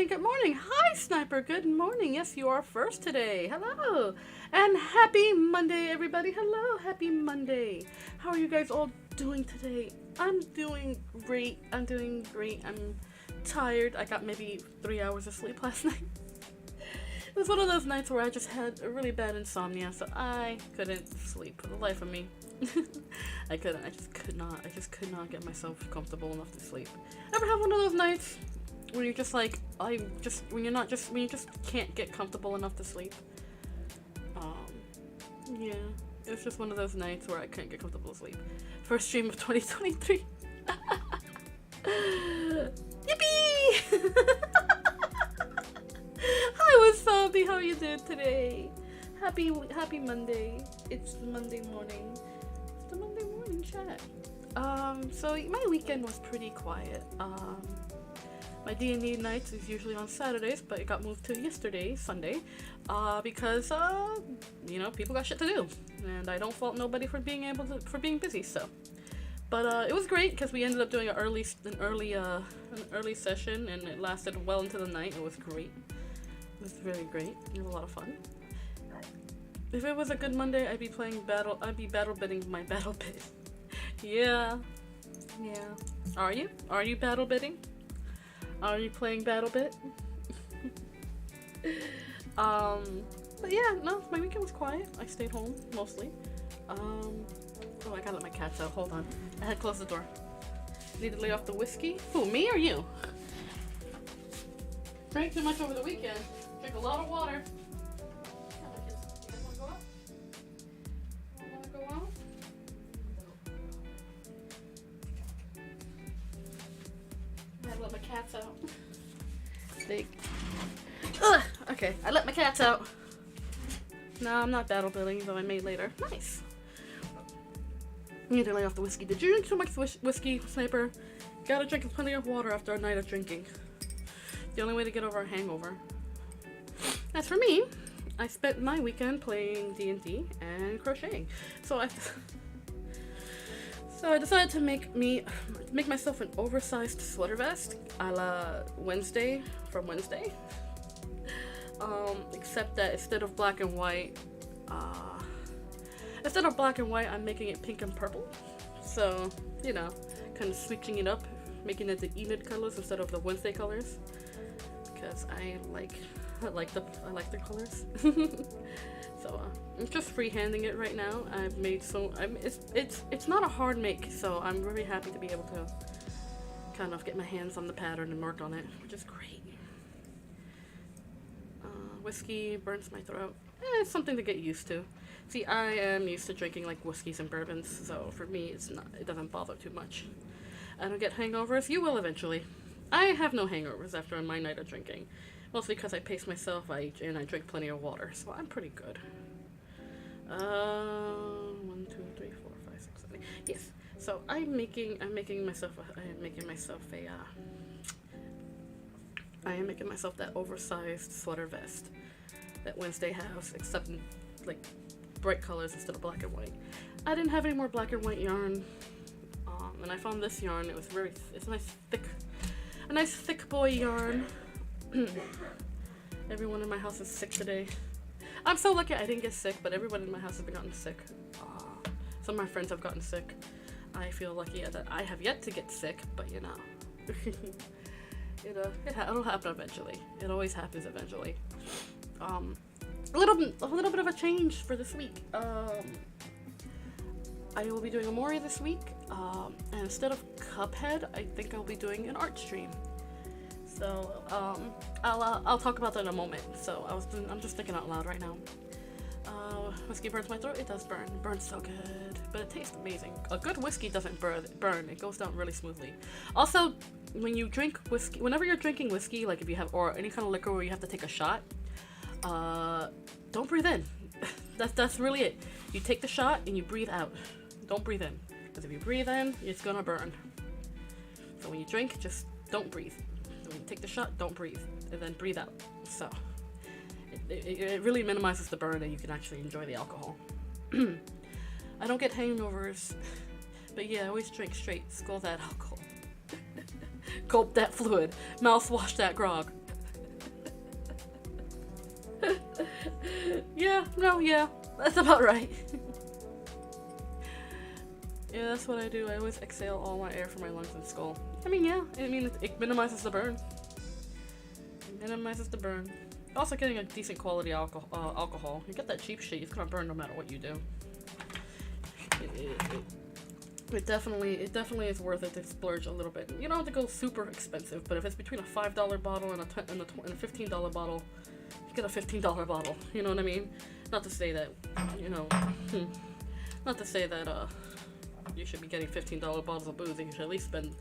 Good morning. Hi, Sniper. Good morning. Yes, you are first today. Hello. And happy Monday, everybody. Hello. Happy Monday. How are you guys all doing today? I'm doing great. I'm tired. I got maybe 3 hours of sleep last night. It was one of those nights where I just had a really bad insomnia, so I couldn't sleep for the life of me. I just could not get myself comfortable enough to sleep. Ever have one of those nights where you're just like, when you just can't get comfortable enough to sleep? Yeah, it's just one of those nights where I couldn't get comfortable to sleep. First stream of 2023. Yippee! Hi, Wasabi, how you doing today? Happy Monday. It's Monday morning. It's the Monday morning chat. So my weekend was pretty quiet. My D&D nights is usually on Saturdays, but it got moved to yesterday, Sunday, because people got shit to do, and I don't fault nobody for being busy. So, but it was great because we ended up doing an early session, and it lasted well into the night. It was great. It was very great. It was a lot of fun. If it was a good Monday, I'd be battle bidding my battle bid. Yeah. Are you battle bidding? Are you playing BattleBit? But yeah, no, my weekend was quiet. I stayed home, mostly. Oh, I gotta let my cats out. Hold on. I had to close the door. Need to lay off the whiskey? Who, me or you? Drank too much over the weekend. Drink a lot of water. You guys wanna go out? Wanna go out? I let my cats out. Okay, I let my cats out. No, I'm not battle building, though I may later. Nice. Need to lay off the whiskey. Did you drink too much whiskey, Sniper? Gotta drink plenty of water after a night of drinking. The only way to get over a hangover. As for me, I spent my weekend playing D&D and crocheting. So I decided to make myself an oversized sweater vest a la Wednesday from Wednesday. Except that instead of black and white, I'm making it pink and purple. So, kind of switching it up, making it the Enid colors instead of the Wednesday colors, because I like the colors. So I'm just freehanding it right now. I've made it's not a hard make, so I'm really happy to be able to kind of get my hands on the pattern and work on it, which is great. Whiskey burns my throat. It's something to get used to. See, I am used to drinking like whiskeys and bourbons, so for me it doesn't bother too much. I don't get hangovers. You will eventually. I have no hangovers after my night of drinking. Mostly because I pace myself, and I drink plenty of water, so I'm pretty good. 1, 2, 3, 4, 5, 6, 7, 8. Yes. So I'm making myself that oversized sweater vest that Wednesday has, except in like bright colors instead of black and white. I didn't have any more black and white yarn, and I found this yarn. It's a nice thick boy yarn. Everyone in my house is sick today. I'm so lucky I didn't get sick, but everyone in my house has been gotten sick. Some of my friends have gotten sick. I feel lucky that I have yet to get sick, but you know, it'll happen eventually. It always happens eventually. A little bit of a change for this week. I will be doing a Mori this week, and instead of Cuphead, I think I'll be doing an art stream. So I'll talk about that in a moment. So I'm just thinking out loud right now. Whiskey burns my throat. It does burn. It burns so good, but it tastes amazing. A good whiskey doesn't burn. It goes down really smoothly. Also, when you drink whiskey, whenever you're drinking whiskey, like if you have or any kind of liquor where you have to take a shot, don't breathe in. That's really it. You take the shot and you breathe out. Don't breathe in, because if you breathe in, it's gonna burn. So when you drink, just don't breathe. When you take the shot, don't breathe, and then breathe out. So it really minimizes the burn, and you can actually enjoy the alcohol. I don't get hangovers, but yeah, I always drink straight. Skull that alcohol. Gulp that fluid. Mouthwash that grog. Yeah, that's about right. Yeah, that's what I do. I always exhale all my air from my lungs and skull. It minimizes the burn. It minimizes the burn. Also, getting a decent quality alcohol. You get that cheap shit, it's gonna burn no matter what you do. It definitely is worth it to splurge a little bit. You don't have to go super expensive, but if it's between a $5 bottle and a $15 bottle, you get a $15 bottle. You know what I mean? Not to say that, you should be getting $15 bottles of booze. You should at least spend,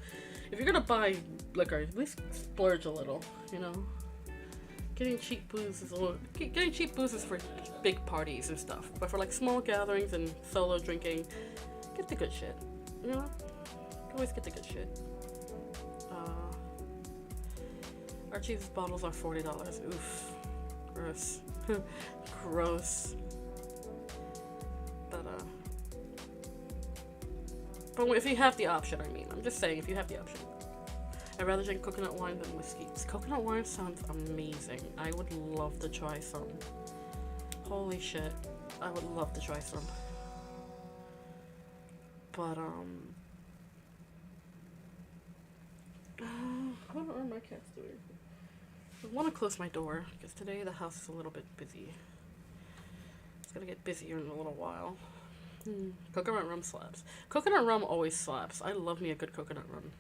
if you're gonna buy liquor, at least splurge a little, you know? Getting cheap booze is for big parties and stuff. But for like small gatherings and solo drinking, get the good shit, you know? Always get the good shit. Our cheapest bottles are $40. Oof. Gross. Gross. But if you have the option, I'm just saying, if you have the option. I'd rather drink coconut wine than whiskey. Coconut wine sounds amazing. I would love to try some. Holy shit. I would love to try some. But, what are my cats doing? I want to close my door, because today the house is a little bit busy. It's gonna get busier in a little while. Coconut rum slaps. Coconut rum always slaps. I love me a good coconut rum.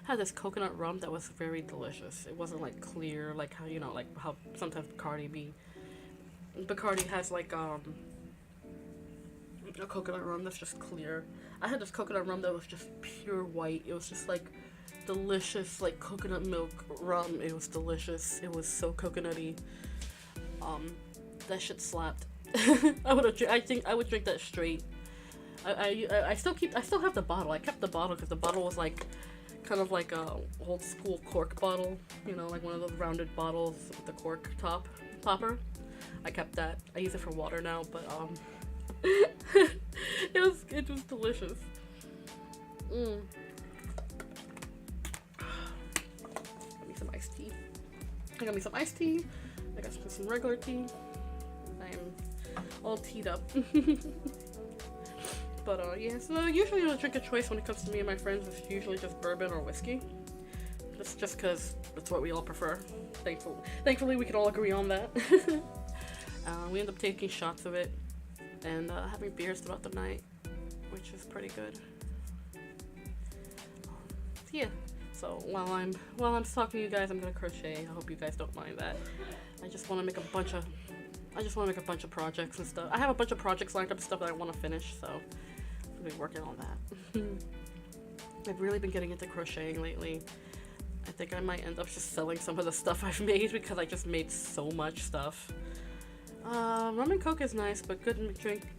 I had this coconut rum that was very delicious. It wasn't like clear, like how, you know, like how sometimes Bacardi has like a coconut rum that's just clear. I had this coconut rum that was just pure white. It was just like delicious, like coconut milk rum. It was delicious. It was so coconutty. That shit slapped. I think I would drink that straight. I still have the bottle. I kept the bottle because the bottle was like kind of like a old school cork bottle, you know, like one of those rounded bottles with the cork topper. I kept that. I use it for water now, but it was delicious. Got me some iced tea. I got me some iced tea. I got some regular tea. I'm all teed up. But yeah, so usually the drink of choice when it comes to me and my friends is usually just bourbon or whiskey. Just because it's what we all prefer. Thankfully, we can all agree on that. We end up taking shots of it and having beers throughout the night, which is pretty good. Yeah. So while I'm talking to you guys, I'm gonna crochet. I hope you guys don't mind that. I just want to make a bunch of projects and stuff. I have a bunch of projects lined up and stuff that I want to finish, so I'm gonna be working on that. I've really been getting into crocheting lately. I think I might end up just selling some of the stuff I've made because I just made so much stuff. Rum and Coke is nice, but good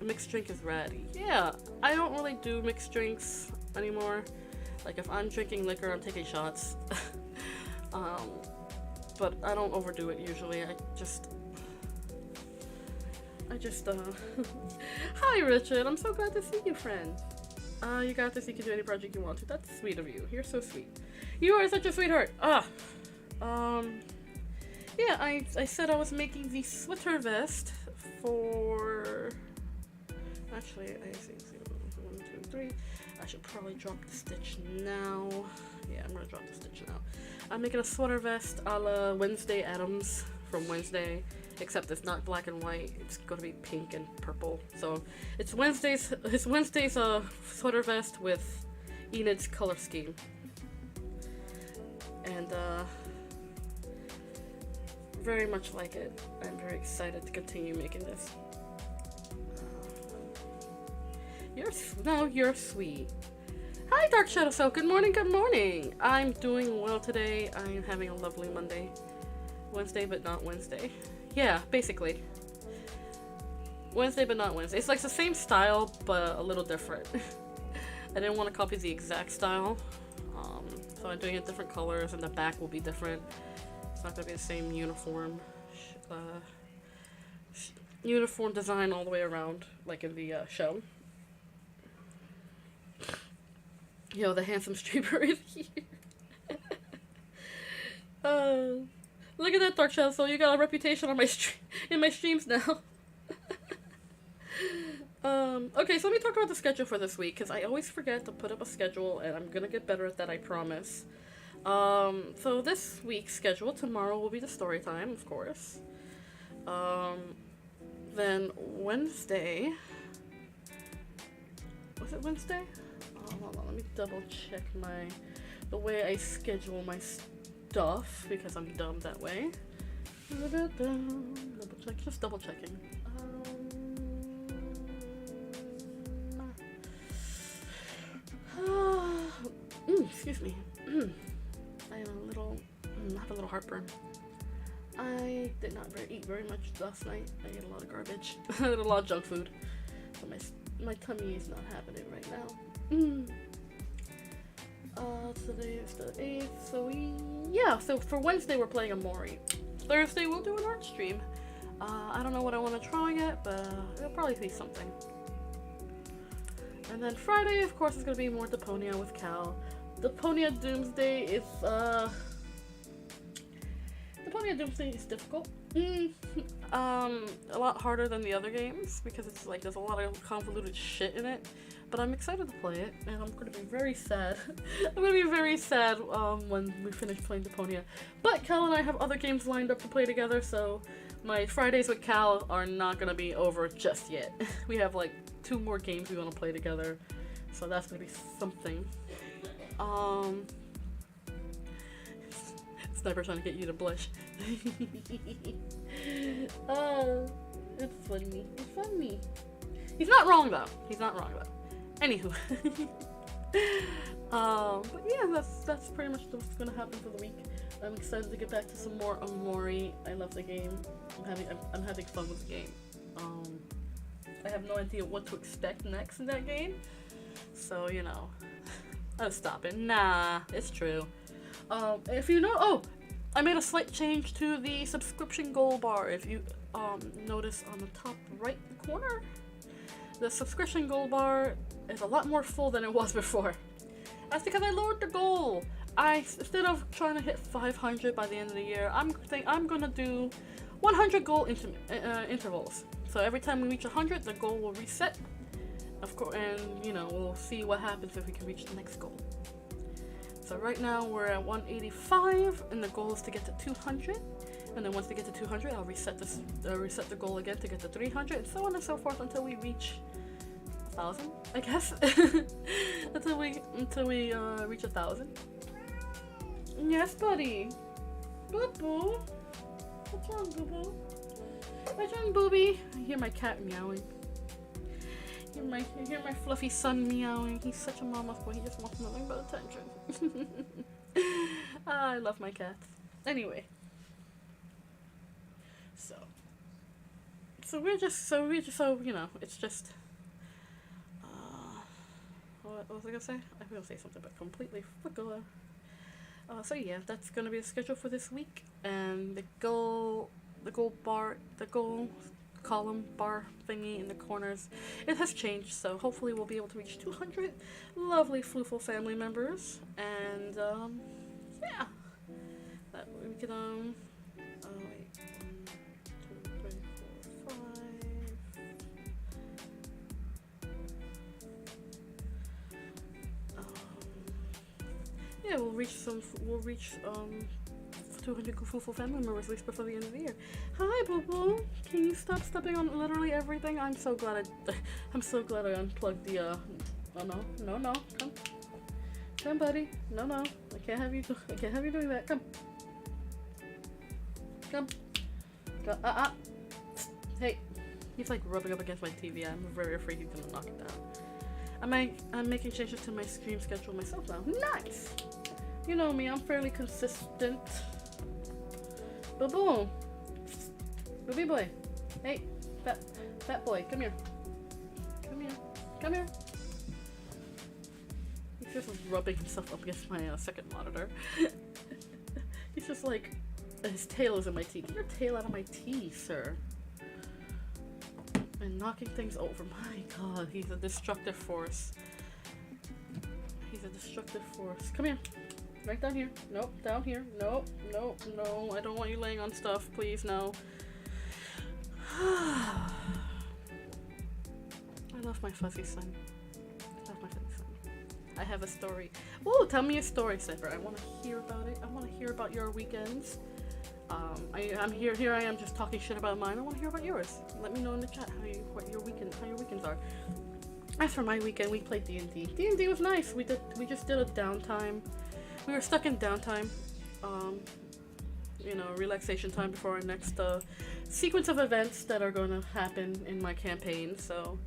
mixed drink is rad. Yeah, I don't really do mixed drinks anymore. Like if I'm drinking liquor, I'm taking shots. But I don't overdo it usually. I just Hi Richard, I'm so glad to see you, friend. You got this, you can do any project you want to. That's sweet of you. You're so sweet. You are such a sweetheart. Yeah, I said I was making the sweater vest for... Actually, I see 1, 2, 3. I should probably drop the stitch now. Yeah, I'm gonna drop the stitch now. I'm making a sweater vest a la Wednesday Addams from Wednesday, except it's not black and white. It's gonna be pink and purple. So it's Wednesday's sweater vest with Enid's color scheme. And very much like it. I'm very excited to continue making this. You're sweet. Hi Dark Shadow Soul, good morning, good morning. I'm doing well today. I am having a lovely Monday. Wednesday but not Wednesday. Yeah, basically. Wednesday but not Wednesday. It's like the same style but a little different. I didn't want to copy the exact style. So I'm doing it different colors and the back will be different. It's not going to be the same uniform design all the way around like in the show. Yo, the handsome streamer is here. Look at that, Dark Shadow Soul. You got a reputation on in my streams now. Okay, so let me talk about the schedule for this week, because I always forget to put up a schedule, and I'm gonna get better at that, I promise. So this week's schedule, tomorrow will be the story time, of course. Then Wednesday... Was it Wednesday? Hold on, let me double check the way I schedule my stuff, because I'm dumb that way. Just double checking. Excuse me. I have a little heartburn. I did not eat very much last night. I ate a lot of garbage. I ate a lot of junk food. So my tummy is not having it right now. Today is the 8th, so so for Wednesday we're playing Amori. Thursday we'll do an art stream. I don't know what I want to try yet, but it'll probably be something. And then Friday, of course, is going to be more Deponia with Cal. Deponia Doomsday is, Deponia Doomsday is difficult. A lot harder than the other games, because it's like, there's a lot of convoluted shit in it. But I'm excited to play it, and I'm going to be very sad. I'm going to be very sad, when we finish playing Deponia. But Cal and I have other games lined up to play together, so my Fridays with Cal are not going to be over just yet. We have like 2 more games we want to play together, so that's going to be something. Sniper trying to get you to blush. It's funny. It's funny. He's not wrong though. Anywho. But yeah, that's pretty much what's gonna happen for the week. I'm excited to get back to some more Amori. I love the game. I'm having fun with the game. I have no idea what to expect next in that game. So, you know. I'm stopping. Nah, it's true. If you know, I made a slight change to the subscription goal bar. If you notice on the top right corner, the subscription goal bar is a lot more full than it was before. That's because I lowered the goal. Instead of trying to hit 500 by the end of the year, I'm gonna do 100 goal intervals. So every time we reach 100, the goal will reset, of course, and you know, we'll see what happens if we can reach the next goal. So right now we're at 185, and the goal is to get to 200. And then once we get to 200, I'll reset the goal again to get to 300, and so on and so forth until we reach 1,000, I guess. until we reach 1,000. Yes, buddy. Boo boo. What's wrong, boo boo? What's wrong, booby? I hear my cat meowing. I hear my fluffy son meowing. He's such a mama's boy. He just wants nothing but attention. I love my cats. Anyway. So you know, it's just, what was I gonna say? I was gonna say something, but completely forgot. So yeah, that's gonna be the schedule for this week, and the goal column bar thingy in the corners, it has changed, so hopefully we'll be able to reach 200 lovely Floofle family members, and, yeah, that we can, wait. Yeah, we'll reach 200 Floofle family members at least before the end of the year. Hi, Boo Boo. Can you stop stepping on literally everything? I'm so glad I unplugged the no, come, buddy. No, I can't have you doing that. Come. Go. Hey, he's like rubbing up against my TV. I'm very afraid he's gonna knock it down. I'm making changes to my stream schedule myself now. Nice. You know me, I'm fairly consistent. Boo-boo. Booby boy. Hey, fat boy, come here. Come here. He's just rubbing himself up against my second monitor. He's just like, his tail is in my teeth. Get your tail out of my teeth, sir. And knocking things over. My god, he's a destructive force. Come here. Right down here. Nope, down here. Nope. I don't want you laying on stuff. Please, no. I love my fuzzy son. I have a story. Ooh, tell me a story, Cypher. I want to hear about it. I want to hear about your weekends. I'm here I am just talking shit about mine. I want to hear about yours. Let me know in the chat how your weekends are. As for my weekend, we played D&D. D&D was nice. We just did a downtime. We were stuck in downtime. You know, relaxation time before our next sequence of events that are going to happen in my campaign. So,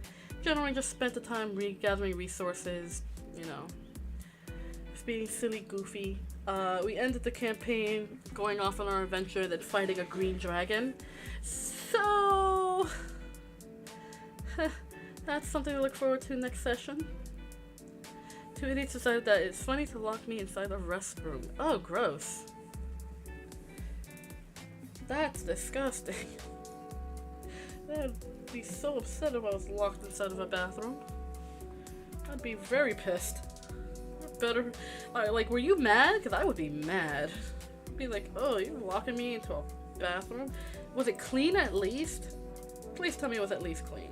generally just spent the time gathering resources, you know, just being silly, goofy. We ended the campaign going off on our adventure, then fighting a green dragon. So, that's something to look forward to next session. Two idiots decided that it's funny to lock me inside a restroom. Oh, gross. That's disgusting. I'd be so upset if I was locked inside of a bathroom. I'd be very pissed. Better, like, were you mad? Because I would be mad. I'd be like, oh, you're locking me into a bathroom? Was it clean at least? Please tell me it was at least clean.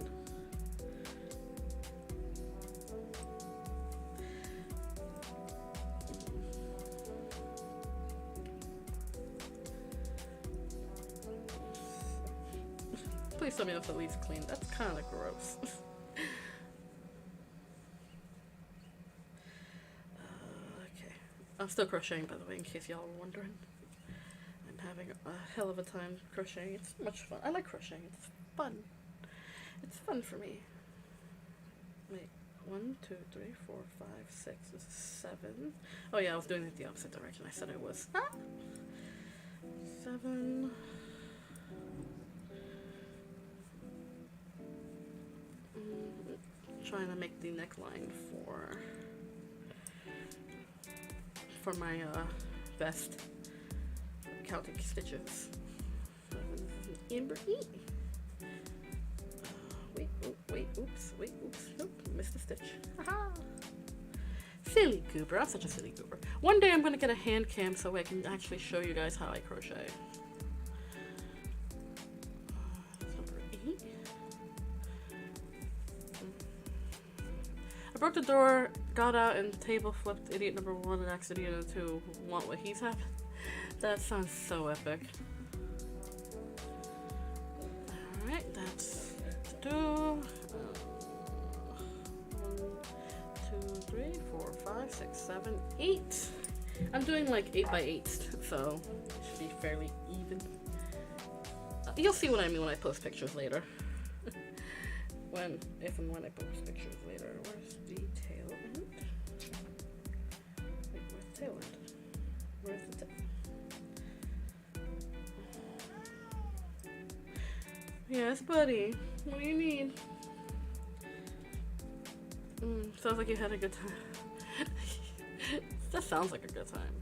Please tell me it was at least clean. That's kind of gross. Okay. I'm still crocheting, by the way, in case y'all were wondering. I'm having a hell of a time crocheting. It's so much fun. I like crocheting. It's fun. It's fun for me. Wait. 1, 2, 3, 4, 5, 6, 7. Oh yeah, I was doing it the opposite direction. I said I was. 7. Trying to make the neckline for my vest, counting stitches. Amber E. Wait, oops, nope, missed a stitch. Haha. Silly goober, I'm such a silly goober. One day I'm gonna get a hand cam so I can actually show you guys how I crochet. Number 8. broke the door, got out, and table flipped idiot number 1 and asked idiot number 2 want what he's having. That sounds so epic. Alright, that's to do. 1, 2, 3, 4, 5, 6, 7, 8. I'm doing like 8 by 8, so it should be fairly even. You'll see what I mean when I post pictures later. If and when I post pictures later. Where's the tail end? Wait, where's the tail end? Where's the tail? Yes, buddy. What do you need? Sounds like you had a good time. That sounds like a good time.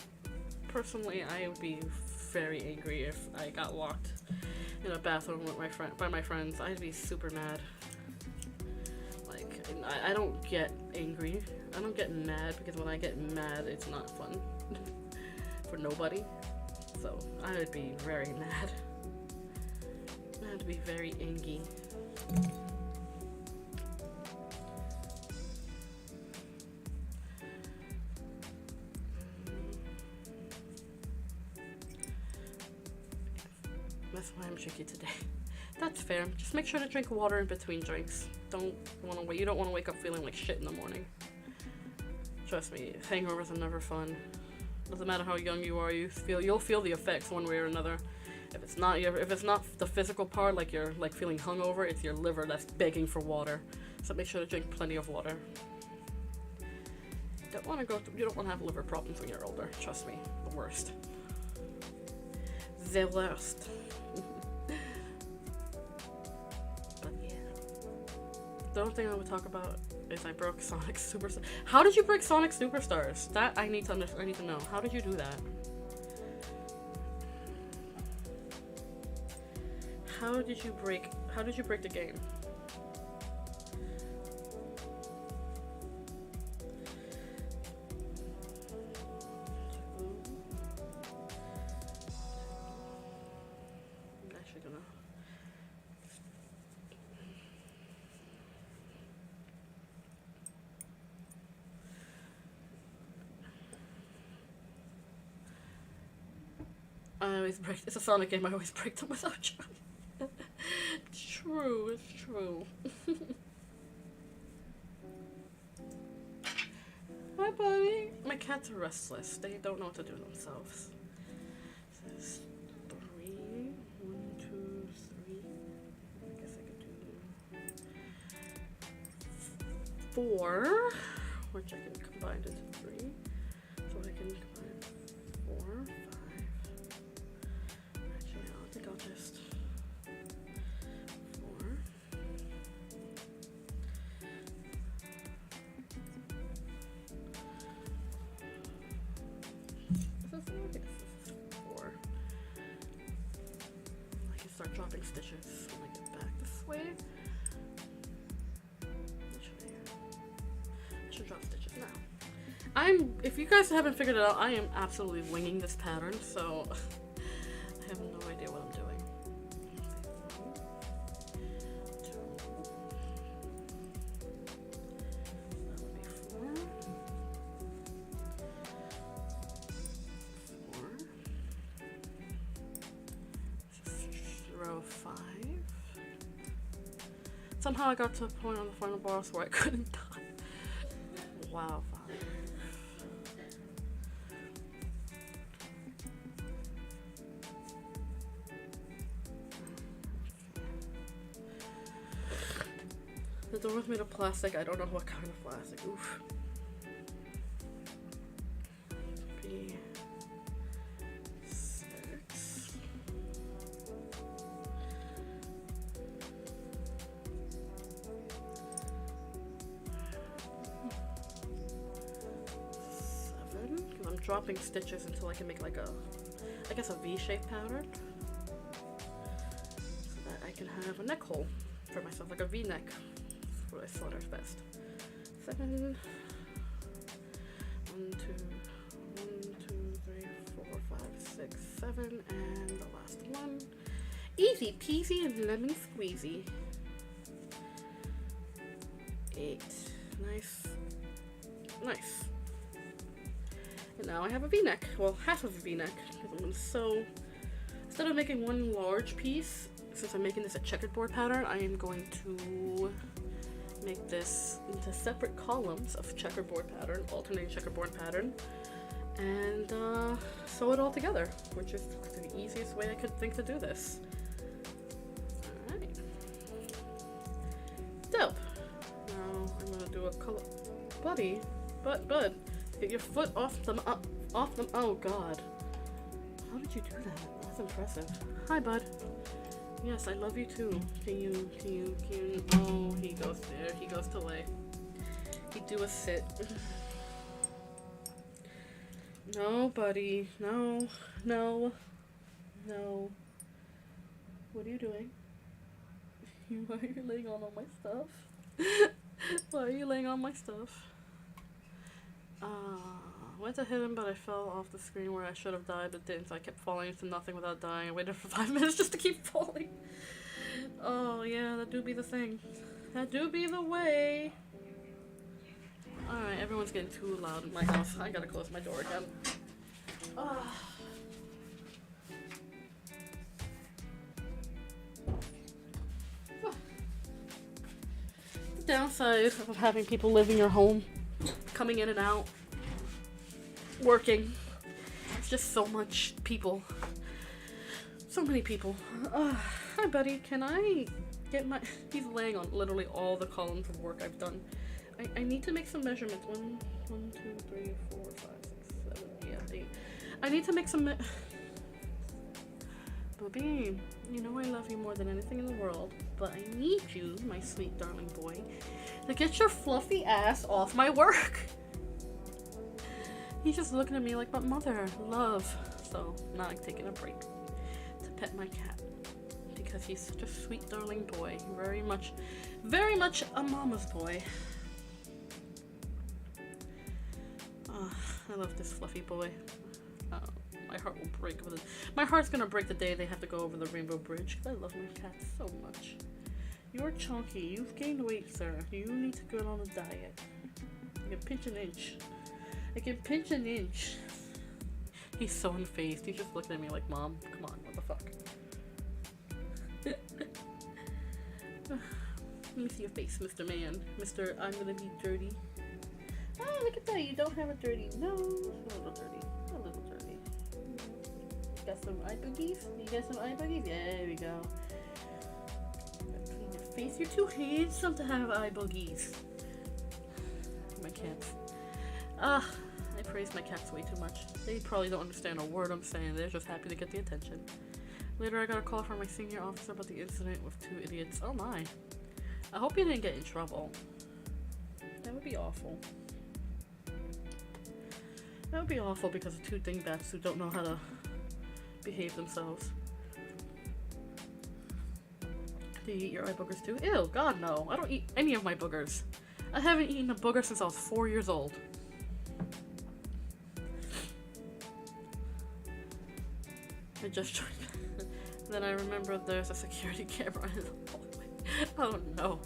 Personally, I would be very angry if I got locked in a bathroom with by my friends. I'd be super mad. Like, I don't get angry. I don't get mad because when I get mad, it's not fun for nobody. So I would be very mad. I'd be very angry. That's why I'm tricky today. That's fair. Just make sure to drink water in between drinks. You don't want to wake up feeling like shit in the morning. Trust me, hangovers are never fun. Doesn't matter how young you are, you'll feel the effects one way or another. If it's not the physical part, like you're like feeling hungover, it's your liver that's begging for water. So make sure to drink plenty of water. You don't want to have liver problems when you're older. Trust me, the worst. The worst. But yeah. The only thing I would talk about is I broke Sonic Superstars. How did you break Sonic Superstars? That I need to know. How did you do that? How did you break the game? I'm actually gonna I always break. It's a Sonic game. I always break them without trying. It's true. It's true. Hi, buddy. My cats are restless. They don't know what to do themselves. This is 3. 1, 2, 3. I guess I could do 4, which I can combine into 3. So I can combine 4, 5. Actually, no, I think I'll just 4. I can start dropping stitches when I get back this way. I should drop stitches now. If you guys haven't figured it out, I am absolutely winging this pattern, so I have no idea what I'm doing. 5. Somehow I got to a point on the final boss where I couldn't die. Wow, 5. The door was made of plastic. I don't know what kind of plastic. Oof. Dropping stitches until I can make like I guess a V-shaped pattern, so that I can have a neck hole for myself, like a V-neck. That's what I thought is best. 7. 1, 2, 3, 4, 5, 6, 7, and the last one. Easy peasy and lemon squeezy. 8. Nice Nice. And now I have a V-neck. Well, half of a V-neck. I'm gonna sew. Instead of making one large piece, since I'm making this a checkerboard pattern, I am going to make this into separate columns of checkerboard pattern, alternating checkerboard pattern, and sew it all together, which is the easiest way I could think to do this. Alright. Dope. Now I'm gonna do a color. Buddy, bud, get your foot off them, oh god. How did you do that? That's impressive. Hi, bud. Yes, I love you too. Can you, oh, he goes there, he goes to lay. He do a sit. No, buddy, no. What are you doing? Why are you laying on all my stuff? Why are you laying on my stuff? Went to hit him, but I fell off the screen where I should have died, but didn't, so I kept falling into nothing without dying. I waited for 5 minutes just to keep falling. Oh, yeah, that do be the thing. That do be the way. Alright, everyone's getting too loud in my house. I gotta close my door again. The downside of having people live in your home, coming in and out, working. It's just so much people. So many people. Hi, buddy. Can I get my... He's laying on literally all the columns of work I've done. I need to make some measurements. 1, 2, 3, 4, 5, 6, 7, yeah, 8. I need to make some... Bobby, you know I love you more than anything in the world, but I need you, my sweet darling boy, to get your fluffy ass off my work. He's just looking at me like, but mother, love. So now I'm taking a break to pet my cat because he's such a sweet darling boy. Very much a mama's boy. Oh, I love this fluffy boy. My heart will break with it. My heart's gonna break the day they have to go over the Rainbow Bridge because I love my cat so much. You're chunky. You've gained weight, sir. You need to go on a diet. You can pinch an inch. I can pinch an inch. He's so unfazed. He's just looking at me like, Mom, come on, what the fuck? Let me see your face, Mr. Man. Mr. I'm gonna be dirty. Oh, look at that. You don't have a dirty nose. A little dirty. A little dirty. You got some eye boogies? You got some eye boogies? Yeah, there we go. Clean your face. You're too handsome to have eye boogies. My cats. I praise my cats way too much. They probably don't understand a word I'm saying. They're just happy to get the attention. Later, I got a call from my senior officer about the incident with 2 idiots. Oh my. I hope you didn't get in trouble. That would be awful. That would be awful because of 2 dingbats who don't know how to behave themselves. Do you eat your eye boogers too? Ew, God no. I don't eat any of my boogers. I haven't eaten a booger since I was 4 years old. I just joined. Then I remember there's a security camera in the hallway. Oh no.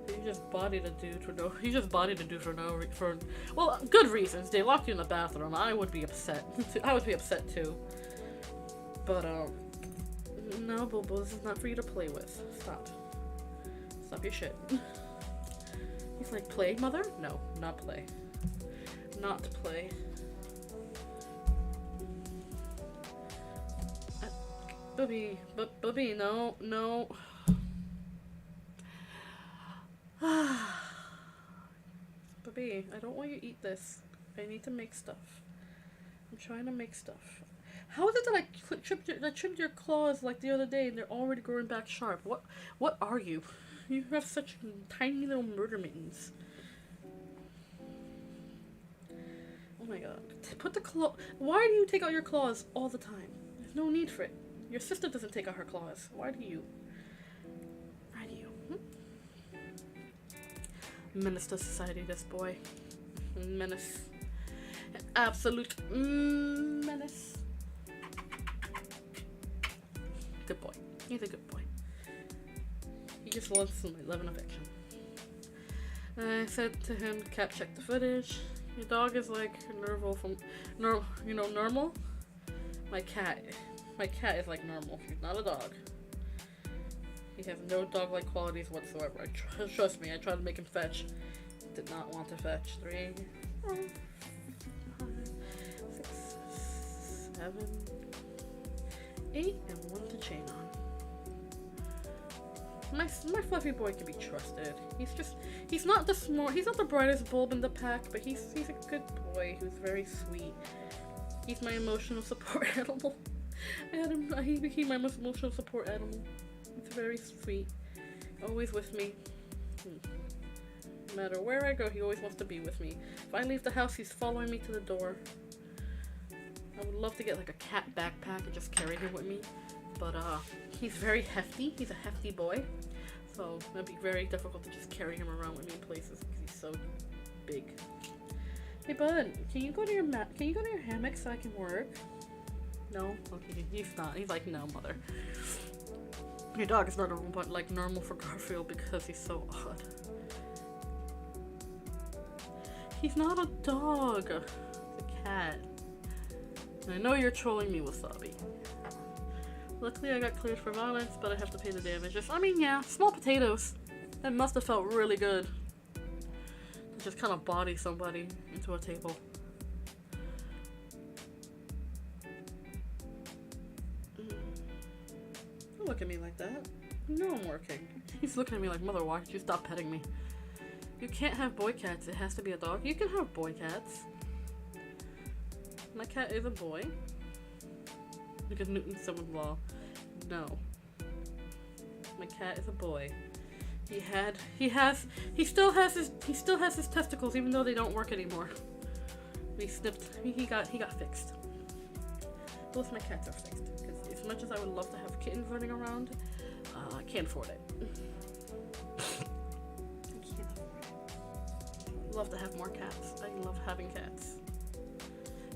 You just bodied a dude for no. You just bodied a dude for well, good reasons. They locked you in the bathroom. I would be upset. I would be upset too. But no, Boo Boo, this is not for you to play with. Stop. Stop your shit. He's like, play, mother? No, not play. Not play. Booby, Booby, no. Booby, I don't want you to eat this. I need to make stuff. I'm trying to make stuff. How is it that I trimmed your claws like the other day and they're already growing back sharp? What are you? You have such tiny little murder mittens. Oh my god. Put the claw. Why do you take out your claws all the time? There's no need for it. Your sister doesn't take out her claws. Why do you? Why do you? Menace to society, this boy. Menace. An absolute menace. Good boy. He's a good boy. just wants some love and affection. And I said to him, Cap, check the footage. Your dog is like normal normal. My cat is like normal. He's not a dog. He has no dog-like qualities whatsoever. Trust me, I tried to make him fetch. Did not want to fetch. 3, 4, 5, 6, 7, 8, and 1 to chain on. My fluffy boy can be trusted. He's not the brightest bulb in the pack, but he's a good boy who's very sweet. He's my emotional support animal. He became my most emotional support animal. He's very sweet. Always with me. No matter where I go, he always wants to be with me. If I leave the house, he's following me to the door. I would love to get like a cat backpack and just carry him with me. But he's very hefty. He's a hefty boy. So it'd be very difficult to just carry him around with me in places because he's so big. Hey bud, can you go to your hammock so I can work? No? Okay, he's not. He's like, no, mother. Your dog is not like normal for Garfield because he's so odd. He's not a dog. He's a cat. And I know you're trolling me, Wasabi. Luckily I got cleared for violence, but I have to pay the damages. I mean, yeah, small potatoes. That must have felt really good. To just kind of body somebody into a table. Don't look at me like that. You know I'm working. He's looking at me like, mother, why did you stop petting me? You can't have boy cats. It has to be a dog. You can have boy cats. My cat is a boy. Because Newton's someone's law. No. My cat is a boy. He still has his testicles even though they don't work anymore. He got fixed. Both my cats are fixed. Because as much as I would love to have kittens running around, I can't afford it. Love to have more cats. I love having cats.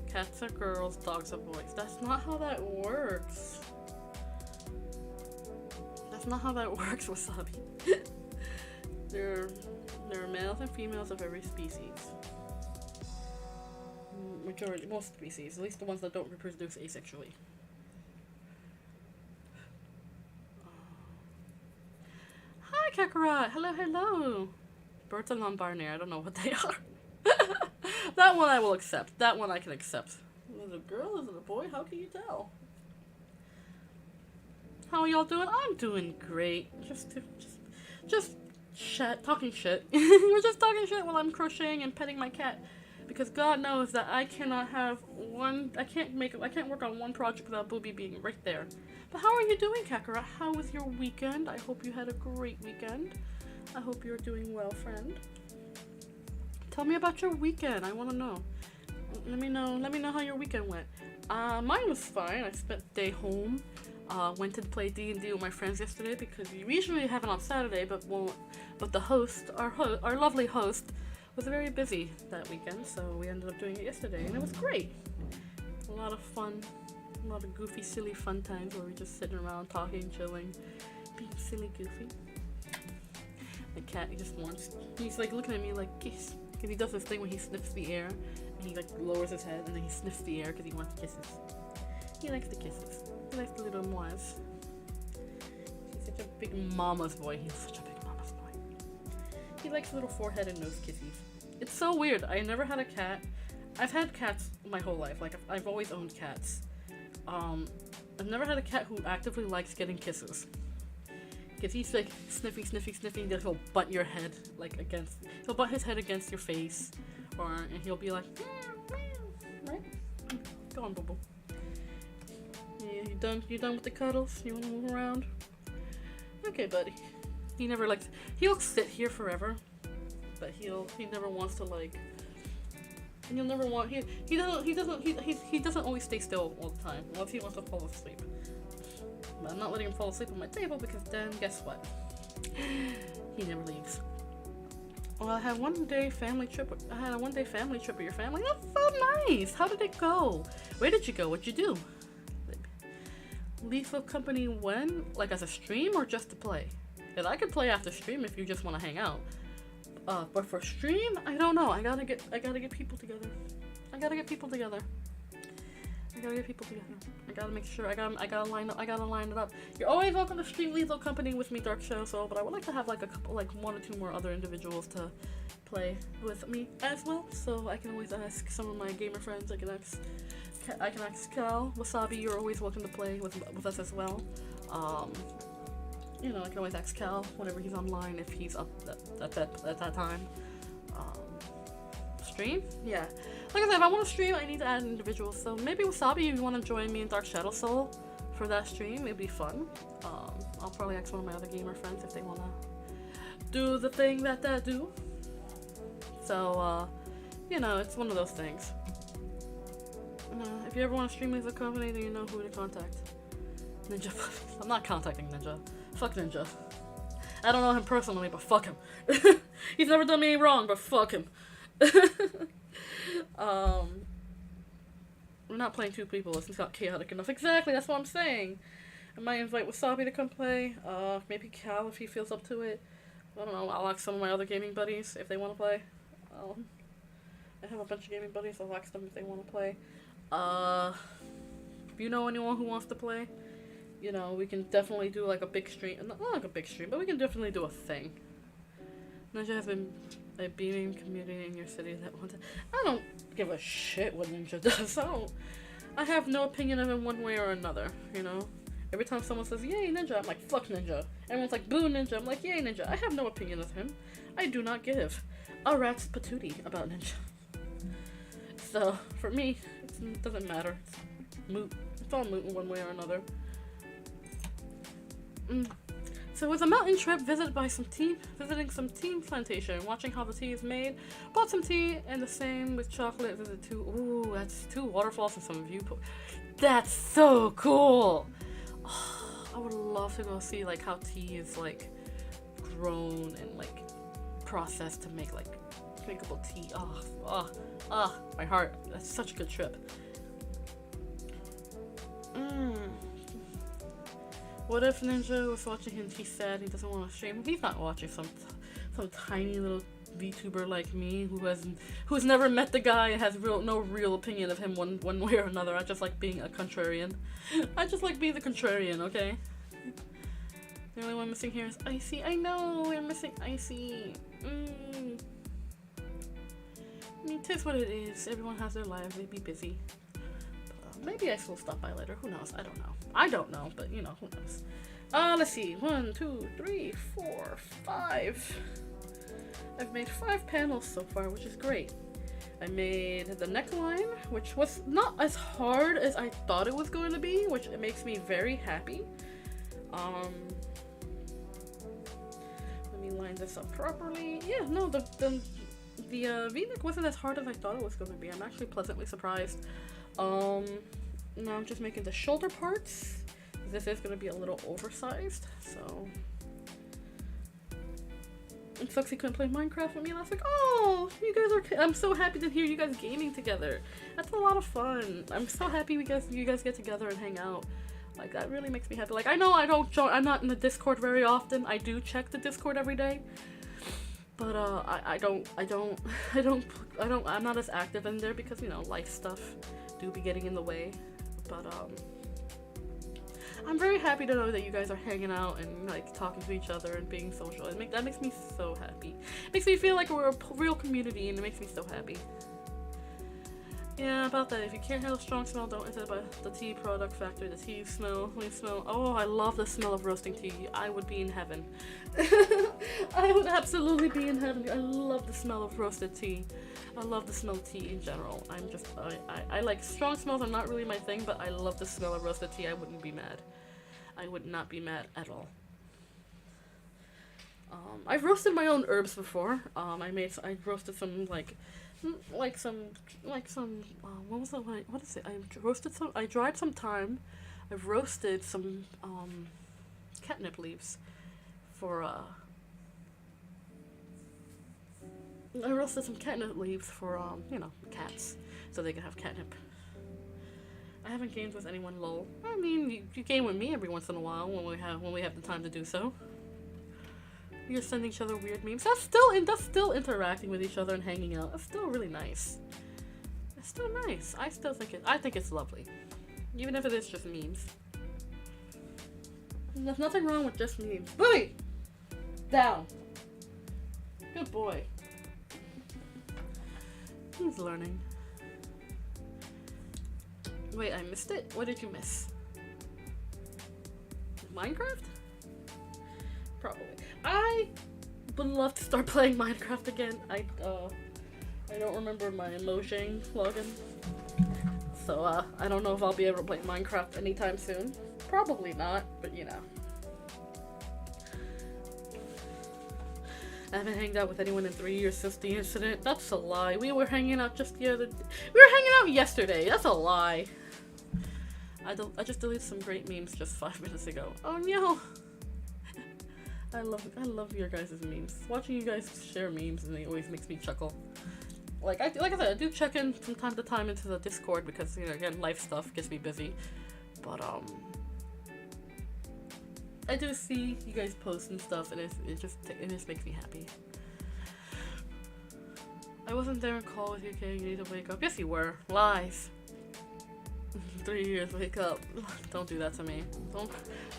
Cats are girls, dogs are boys. That's not how that works. That's not how that works, Wasabi. There are males and females of every species. Most species, at least the ones that don't reproduce asexually. Hi, Kakarot. Hello, hello. Birds are non-binary. I don't know what they are. That one I will accept. That one I can accept. Is it a girl? Is it a boy? How can you tell? How are y'all doing? I'm doing great. Just talking shit. We're just talking shit while I'm crocheting and petting my cat. Because God knows that I cannot work on one project without Booby being right there. But how are you doing, Kakarot? How was your weekend? I hope you had a great weekend. I hope you're doing well, friend. Tell me about your weekend. I want to know. Let me know how your weekend went. Mine was fine. I spent the day home. Went to play D&D with my friends yesterday because we usually have it on Saturday, but the host, our lovely host, was very busy that weekend, so we ended up doing it yesterday, and it was great. A lot of fun, a lot of goofy, silly fun times where we're just sitting around talking, chilling, being silly, goofy. The cat, he's like looking at me like, kiss, because he does this thing when he sniffs the air, and he like lowers his head, and then he sniffs the air because he wants kisses. He likes the kisses. He likes the little mois. He's such a big mama's boy. He's such a big mama's boy. He likes little forehead and nose kisses. It's so weird. I never had a cat. I've had cats my whole life. Like, I've always owned cats. I've never had a cat who actively likes getting kisses. Because he's like sniffing, then he'll butt your head he'll butt his head against your face. And he'll be like, right? Go on, Boo-Boo. Yeah, you done with the cuddles? You wanna move around? Okay, buddy. He'll sit here forever, but he never wants to he doesn't always stay still all the time unless he wants to fall asleep. But I'm not letting him fall asleep on my table because then guess what? He never leaves. Well, I had a one-day family trip with your family. That's so nice. How did it go? Where did you go? What'd you do? Lethal Company when? Like as a stream or just to play? Because I could play after stream if you just want to hang out. But for stream, I don't know. I gotta get people together. I gotta make sure. I gotta line it up. You're always welcome to stream Lethal Company with me, Dark Shadow Soul, but I would like to have like a couple, like 1 or 2 more other individuals to play with me as well. So I can always ask some of my gamer friends. I can ask Cal, Wasabi. You're always welcome to play with us as well. You know, I can always ask Cal whenever he's online if he's up at that time. Stream? Yeah. Like I said, if I want to stream, I need to add individuals. So maybe Wasabi, if you want to join me in Dark Shadow Soul for that stream, it'd be fun. I'll probably ask one of my other gamer friends if they want to do the thing that they do. So, you know, it's one of those things. If you ever want to stream with the company, then you know who to contact. Ninja. I'm not contacting Ninja. Fuck Ninja. I don't know him personally, but fuck him. He's never done me any wrong, but fuck him. We're not playing 2 people. It's not chaotic enough. Exactly, that's what I'm saying. I might invite Wasabi to come play. Maybe Cal if he feels up to it. I don't know. I'll ask some of my other gaming buddies if they want to play. I have a bunch of gaming buddies. I'll ask them if they want to play. If you know anyone who wants to play, you know, we can definitely do like a big stream. Not like a big stream, but we can definitely do a thing. Ninja has been a beaming community in your city that one time. I don't give a shit what Ninja does. I have no opinion of him one way or another, you know? Every time someone says, yay, Ninja, I'm like, fuck Ninja. Everyone's like, boo, Ninja. I'm like, yay, Ninja. I have no opinion of him. I do not give a rat's patootie about Ninja. So, for me, it doesn't matter. It's moot. It's all moot in one way or another. So it was a mountain trip visiting some tea plantation, watching how the tea is made. Bought some tea and the same with chocolate. That's 2 waterfalls and some viewpoint. That's so cool. Oh, I would love to go see like how tea is like grown and like processed to make like drinkable tea. My heart. That's such a good trip. What if Ninja was watching and he's sad he doesn't want to stream? He's not watching some tiny little VTuber like me who's never met the guy and has no real opinion of him one way or another. I just like being a contrarian. I just like being the contrarian, okay? The only one missing here is Icy. I know, we're missing Icy. I mean, tis what it is. Everyone has their lives. They be busy. Maybe I will stop by later. Who knows? I don't know. I don't know, but you know, who knows. Let's see. 1, 2, 3, 4, 5. I've made 5 panels so far, which is great. I made the neckline, which was not as hard as I thought it was going to be, which it makes me very happy. Let me line this up properly. Yeah, no, the V-neck wasn't as hard as I thought it was going to be. I'm actually pleasantly surprised. Now I'm just making the shoulder parts. This is going to be a little oversized, so. It sucks he couldn't play Minecraft with me, and I was like, oh, you guys are, I'm so happy to hear you guys gaming together. That's a lot of fun. I'm so happy you guys get together and hang out. Like, that really makes me happy. Like, I know I'm not in the Discord very often. I do check the Discord every day. But, I'm not as active in there because, you know, life stuff do be getting in the way. But, I'm very happy to know that you guys are hanging out and, like, talking to each other and being social. That makes me so happy. It makes me feel like we're a real community, and it makes me so happy. Yeah, about that. If you can't handle strong smell, don't enter the tea product factory. The tea smell, oh, I love the smell of roasting tea. I would be in heaven. I would absolutely be in heaven. I love the smell of roasted tea. I love the smell of tea in general. I like strong smells are not really my thing, but I love the smell of roasted tea. I wouldn't be mad. I would not be mad at all. I've roasted my own herbs before. I roasted some what is it? I dried some thyme. I've roasted some catnip leaves for you know, cats, so they can have catnip. I haven't gamed with anyone, lol. I mean, you game with me every once in a while when we have the time to do so. You're sending each other weird memes. That's still interacting with each other and hanging out. That's still really nice. It's still nice. I think it's lovely. Even if it is just memes. There's nothing wrong with just memes. Boy! Down. Good boy. He's learning. Wait, I missed it? What did you miss? Minecraft? Probably. I would love to start playing Minecraft again. I don't remember my Mojang login. So, I don't know if I'll be able to play Minecraft anytime soon. Probably not, but you know. I haven't hanged out with anyone in 3 years since the incident. That's a lie. We were hanging out just the other day. We were hanging out yesterday. That's a lie. I just deleted some great memes just 5 minutes ago. Oh no! I love your guys' memes. Watching you guys share memes and it always makes me chuckle. Like I said, I do check in from time to time into the Discord because, you know, again, life stuff gets me busy. But I do see you guys post and stuff, and it just makes me happy. I wasn't there in call with you, okay? You need to wake up. Yes, you were. Lies. 3 years, wake up. Don't do that to me.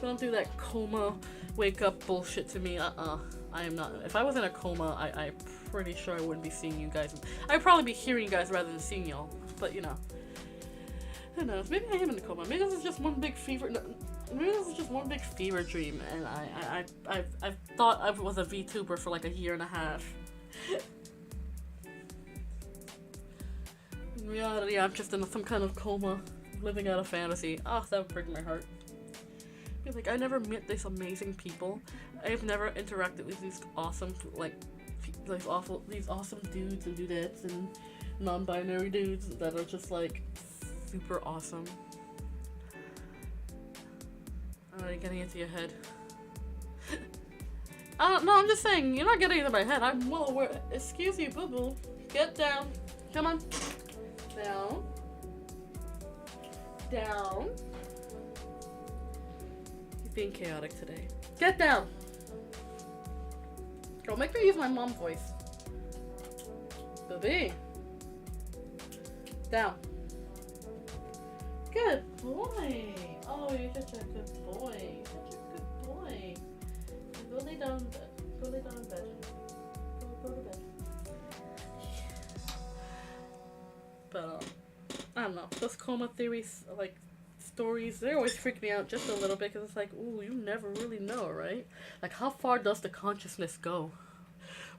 Don't do that coma wake up bullshit to me. I am not. If I was in a coma, I'm pretty sure I wouldn't be seeing you guys. I'd probably be hearing you guys rather than seeing y'all. But you know, who knows? Maybe I am in a coma. Maybe this is just one big fever. Maybe this is just one big fever dream, and I've thought I was a VTuber for like a year and a half. In reality, I'm just in some kind of coma, living out a fantasy. Oh, that would break my heart. Be like, I never met these amazing people. I've never interacted with these awesome, these awesome dudes and dudettes and non-binary dudes that are just like super awesome. Already getting into your head. No, I'm just saying, you're not getting into my head. I'm well aware. Excuse you, boo-boo. Get down. Come on. Down. Down. You're being chaotic today. Get down. Don't make me use my mom voice. Baby. Down. Good boy. Oh, you're such a good boy. Such a good boy. Go lay down in bed. Go lay down in bed. Go to bed. But, I don't know. Those coma theories, like, stories, they always freak me out just a little bit because it's like, ooh, you never really know, right? Like, how far does the consciousness go?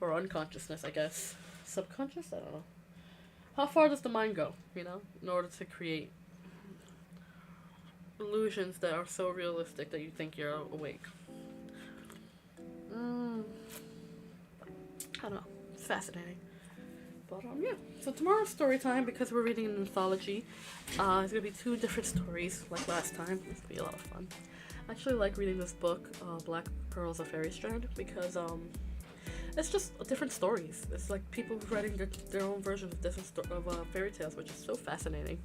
Or unconsciousness, I guess. Subconscious? I don't know. How far does the mind go, you know, in order to create illusions that are so realistic that you think you're awake? I don't know. It's fascinating. But, yeah. So tomorrow's story time, because we're reading an anthology, it's going to be 2 different stories, like last time. It's going to be a lot of fun. I actually like reading this book, Black Pearls of Fairy Strand, because, it's just different stories. It's like people writing their own versions of different fairy tales, which is so fascinating.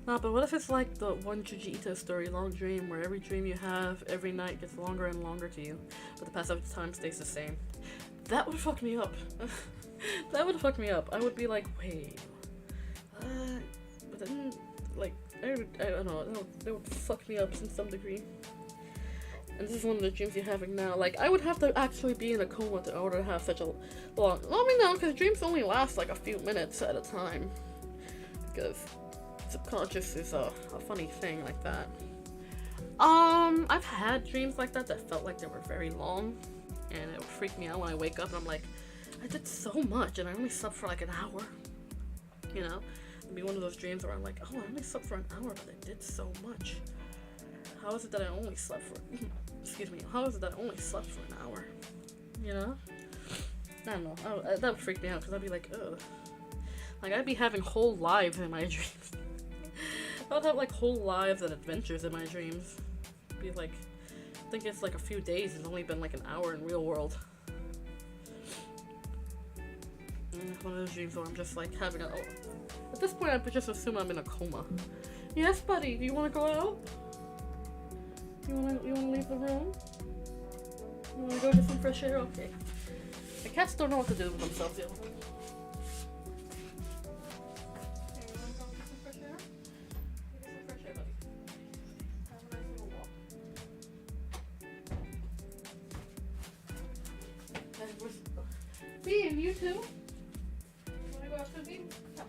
But what if it's like the one Junji Ito story, Long Dream, where every dream you have every night gets longer and longer to you, but the passage of time stays the same? That would fuck me up. That would fuck me up. I would be like, wait, but then, like, I don't know, that would fuck me up in some degree. And this is one of the dreams you're having now. Like, I would have to actually be in a coma in order to have such a long... Well, I mean, no, because dreams only last like a few minutes at a time. Because subconscious is a funny thing like that. I've had dreams like that felt like they were very long. And it would freak me out when I wake up and I'm like, I did so much and I only slept for like an hour. You know? It'd be one of those dreams where I'm like, oh, I only slept for an hour, but I did so much. How is it that I only slept for... Excuse me. How is it that I only slept for an hour? You know? I don't know. That would freak me out because I'd be like, ugh. Like, I'd be having whole lives in my dreams. I would have, like, whole lives and adventures in my dreams. It'd be like... I think it's like a few days. It's only been like an hour in real world. One of those dreams where I'm just like having a... At this point, I just assume I'm in a coma. Yes, buddy. Do you want to go out? You wanna leave the room? You wanna go get some fresh air? Okay. The cats don't know what to do with themselves yet. Here, you wanna go get some fresh air? Go get some fresh air, buddy. Have a nice little walk. And Bee, and you too? Wanna go out to Bee? Come.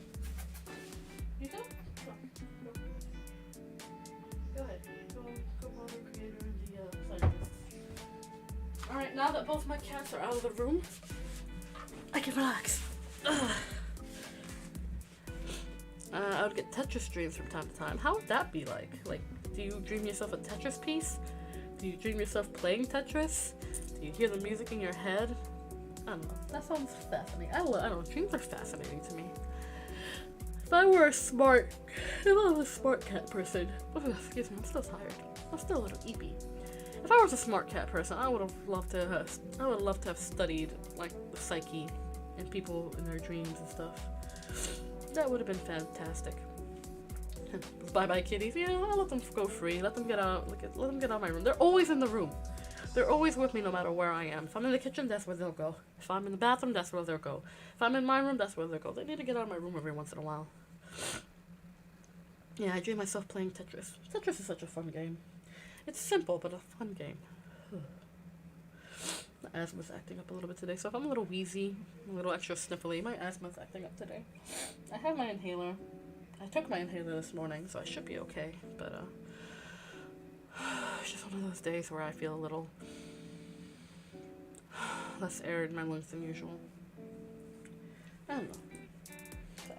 You too? Come. Go. Go ahead. Go bother creator and the scientist. Alright, now that both my cats are out of the room, I can relax. I would get Tetris dreams from time to time. How would that be like? Like, do you dream yourself a Tetris piece? Do you dream yourself playing Tetris? Do you hear the music in your head? I don't know. That sounds fascinating. I don't know. Dreams are fascinating to me. If I were a smart cat person, excuse me, I'm still tired. I'm still a little eepy. If I was a smart cat person, I would love to have studied like the psyche and people in their dreams and stuff. That would have been fantastic. Bye bye kitties. Yeah, I'll let them go free. Let them get out. Let them get out of my room. They're always in the room. They're always with me no matter where I am. If I'm in the kitchen, that's where they'll go. If I'm in the bathroom, that's where they'll go. If I'm in my room, that's where they'll go. They need to get out of my room every once in a while. Yeah, I dream myself playing Tetris. Tetris is such a fun game. It's simple, but a fun game. My asthma's acting up a little bit today, so if I'm a little wheezy, a little extra sniffly, my asthma's acting up today. I have my inhaler. I took my inhaler this morning, so I should be okay, but it's just one of those days where I feel a little less air in my lungs than usual. I don't know. So,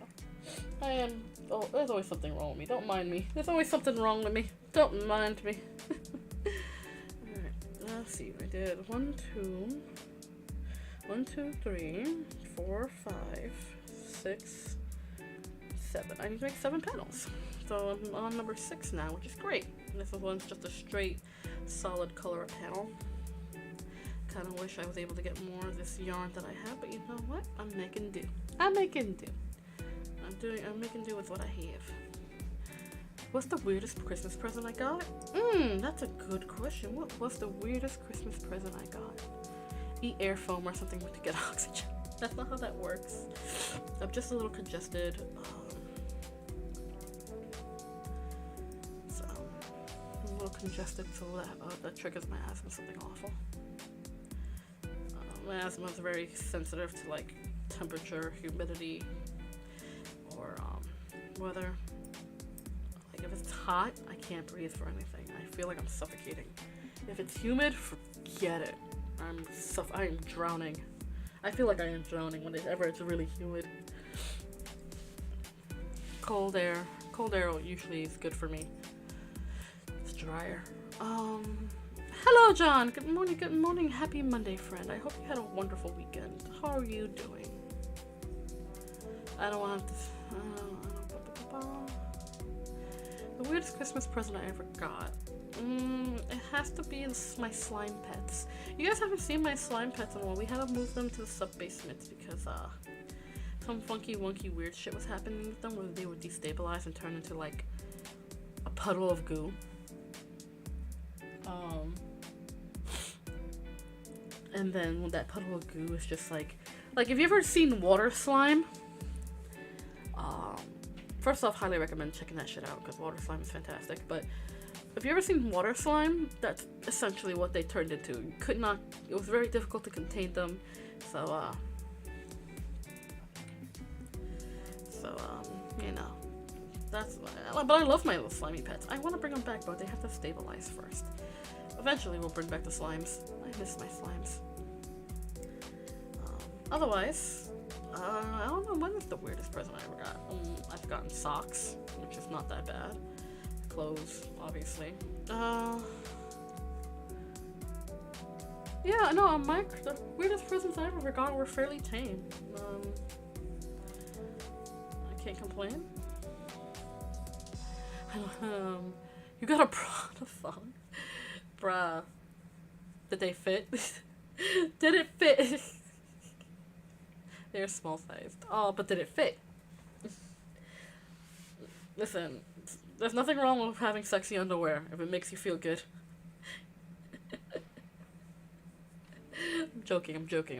oh, there's always something wrong with me. Don't mind me. There's always something wrong with me. Don't mind me. Alright, let's see. I did 1, 2, 3, 4, 5, 6, 7. I need to make 7 panels. So I'm on number 6 now, which is great. And this one's just a straight, solid color panel. Kind of wish I was able to get more of this yarn that I have, but you know what? I'm making do. I'm making do. I'm making do with what I have. What's the weirdest Christmas present I got? That's a good question. What was the weirdest Christmas present I got? Eat air foam or something to get oxygen. That's not how that works. I'm just a little congested. So I'm a little congested, so that triggers my asthma, something awful. My asthma is very sensitive to like temperature, humidity, or weather. Like if it's hot, I can't breathe for anything. I feel like I'm suffocating. If it's humid, forget it. I am drowning. I feel like I am drowning whenever it's really humid. Cold air usually is good for me. It's drier. Hello, John. Good morning. Happy Monday, friend. I hope you had a wonderful weekend. How are you doing? I don't want to. The weirdest Christmas present I ever got. It has to be my slime pets. You guys haven't seen my slime pets in a while. We had to move them to the sub-basement because some funky, wonky, weird shit was happening with them where they would destabilize and turn into like a puddle of goo. And then when that puddle of goo is just like have you ever seen water slime? First off, highly recommend checking that shit out because water slime is fantastic. But have you ever seen water slime? That's essentially what they turned into. You could not. It was very difficult to contain them. So you know, that's. But I love my little slimy pets. I want to bring them back, but they have to stabilize first. Eventually, we'll bring back the slimes. I miss my slimes. Otherwise, I don't know when is the weirdest present I ever got. I've gotten socks, which is not that bad. Clothes, obviously. Yeah, no, the weirdest presents I ever got were fairly tame. I can't complain. You got a Prada phone? Bruh. Did they fit? Did it fit? They're small sized. Oh, but did it fit? Listen, there's nothing wrong with having sexy underwear if it makes you feel good.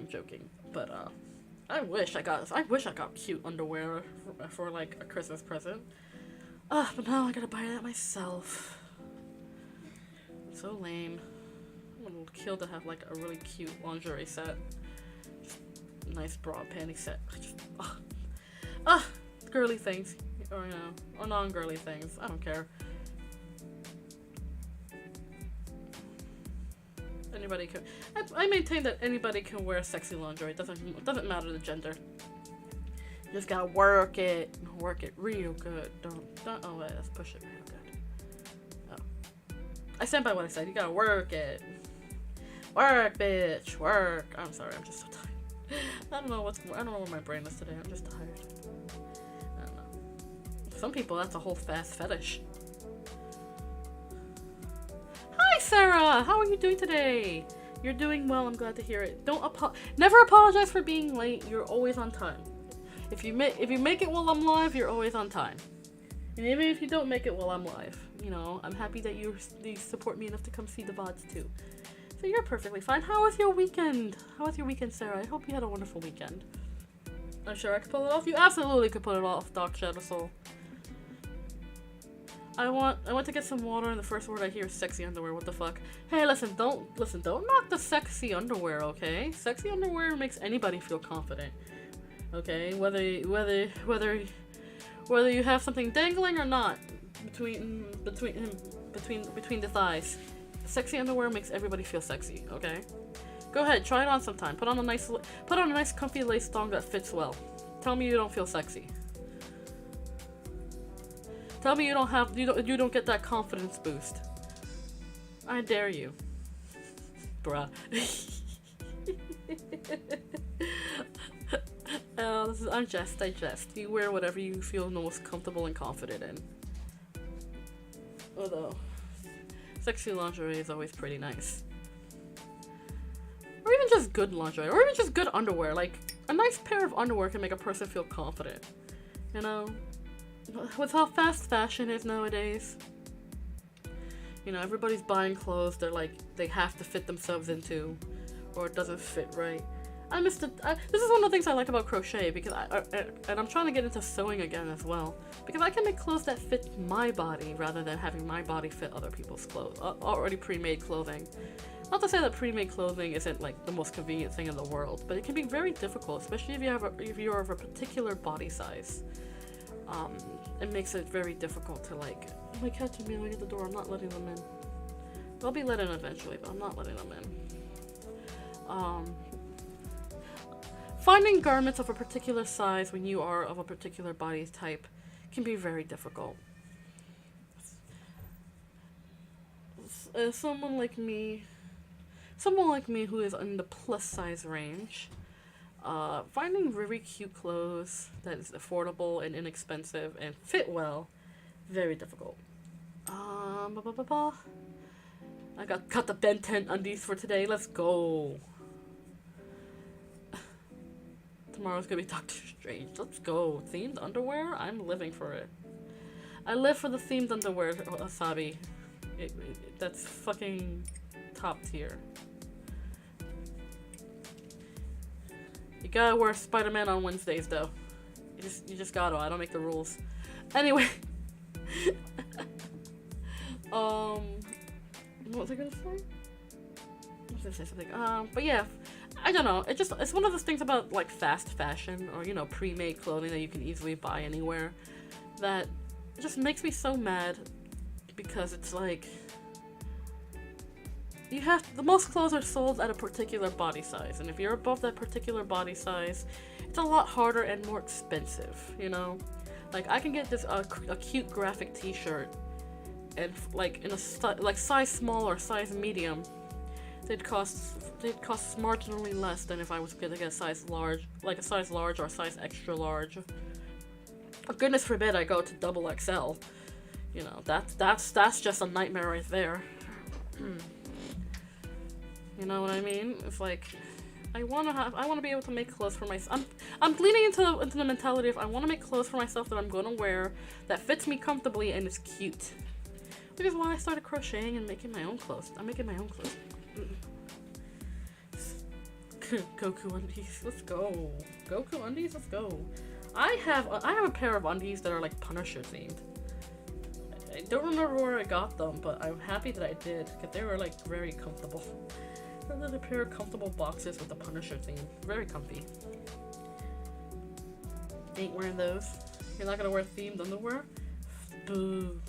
joking. But I wish I got cute underwear for like a Christmas present. But now I gotta buy that myself. So lame. I'm a little killed to have like a really cute lingerie set. Just nice bra and panty set. Just, girly things. Or, you know, or non-girly things. I don't care. Anybody can. I maintain that anybody can wear sexy lingerie. It doesn't matter the gender. You just gotta work it real good. Don't. Oh wait, let's push it real good. Oh, I stand by what I said. You gotta work it. Work, bitch. Work. I'm sorry. I'm just so tired. I don't know where my brain is today. I'm just tired. I don't know. Some people, that's a whole fast fetish. Hi, Sarah. How are you doing today? You're doing well. I'm glad to hear it. Never apologize for being late. You're always on time. If you make it while I'm live, you're always on time. And even if you don't make it while I'm live, you know, I'm happy that you support me enough to come see the VODs too. So you're perfectly fine. How was your weekend? Sarah? I hope you had a wonderful weekend. I'm sure I could pull it off. You absolutely could pull it off, Doc Shadow Soul. I want to get some water, and the first word I hear is sexy underwear. What the fuck? Hey, don't knock the sexy underwear, okay? Sexy underwear makes anybody feel confident. Okay, whether you have something dangling or not between the thighs, sexy underwear makes everybody feel sexy. Okay, go ahead, try it on sometime. Put on a nice comfy lace thong that fits well. Tell me you don't feel sexy. Tell me you don't get that confidence boost. I dare you, bruh. I jest. You wear whatever you feel most comfortable and confident in. Although, sexy lingerie is always pretty nice. Or even just good lingerie, or even just good underwear. Like, a nice pair of underwear can make a person feel confident. You know? With how fast fashion is nowadays. You know, everybody's buying clothes they have to fit themselves into, or it doesn't fit right. This is one of the things I like about crochet, because and I'm trying to get into sewing again as well, because I can make clothes that fit my body rather than having my body fit other people's clothes, already pre-made clothing. Not to say that pre-made clothing isn't like the most convenient thing in the world, but it can be very difficult, especially if you're of a particular body size. It makes it very difficult to like. Oh, my cats are meowing at the door. I'm not letting them in. They'll be let in eventually, but I'm not letting them in. Finding garments of a particular size when you are of a particular body type can be very difficult. Someone like me who is in the plus size range, finding really cute clothes that is affordable and inexpensive and fit well, very difficult. I got the Ben 10 undies for today. Let's go. Tomorrow's gonna be Doctor Strange. Let's go. Themed underwear? I'm living for it. I live for the themed underwear, Asabi. That's fucking top tier. You gotta wear Spider-Man on Wednesdays, though. You just gotta. I don't make the rules. Anyway. What was I gonna say? I was gonna say something. But yeah. I don't know, it's one of those things about like fast fashion or, you know, pre-made clothing that you can easily buy anywhere that just makes me so mad, because it's like the most clothes are sold at a particular body size, and if you're above that particular body size, it's a lot harder and more expensive, you know? Like, I can get this a cute graphic t-shirt and like in a size small or size medium. They'd cost marginally less than if I was gonna get a size large, like a size large or a size extra large. Oh, goodness forbid I go to double XL. You know, that's just a nightmare right there. You know what I mean? It's like I wanna be able to make clothes for myself. I'm leaning into the mentality of I wanna make clothes for myself that I'm gonna wear that fits me comfortably and is cute. Which is why I started crocheting and making my own clothes. I'm making my own clothes. Goku undies, let's go. Goku undies, let's go. I have a pair of undies that are like Punisher themed. I don't remember where I got them, but I'm happy that I did, because they were like very comfortable. Another pair of comfortable boxes with the Punisher theme. Very comfy. Ain't wearing those. You're not gonna wear themed underwear? Boo.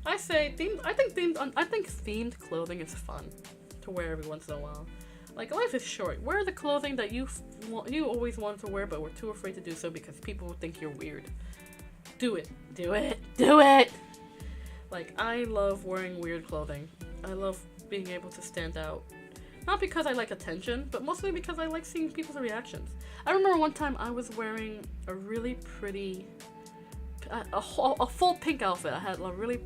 I think themed clothing is fun to wear every once in a while. Like, life is short. Wear the clothing that you always wanted to wear, but were too afraid to do so because people would think you're weird. Do it. Do it. Do it! Like, I love wearing weird clothing. I love being able to stand out. Not because I like attention, but mostly because I like seeing people's reactions. I remember one time I was wearing a really pretty, a full pink outfit. I had a really,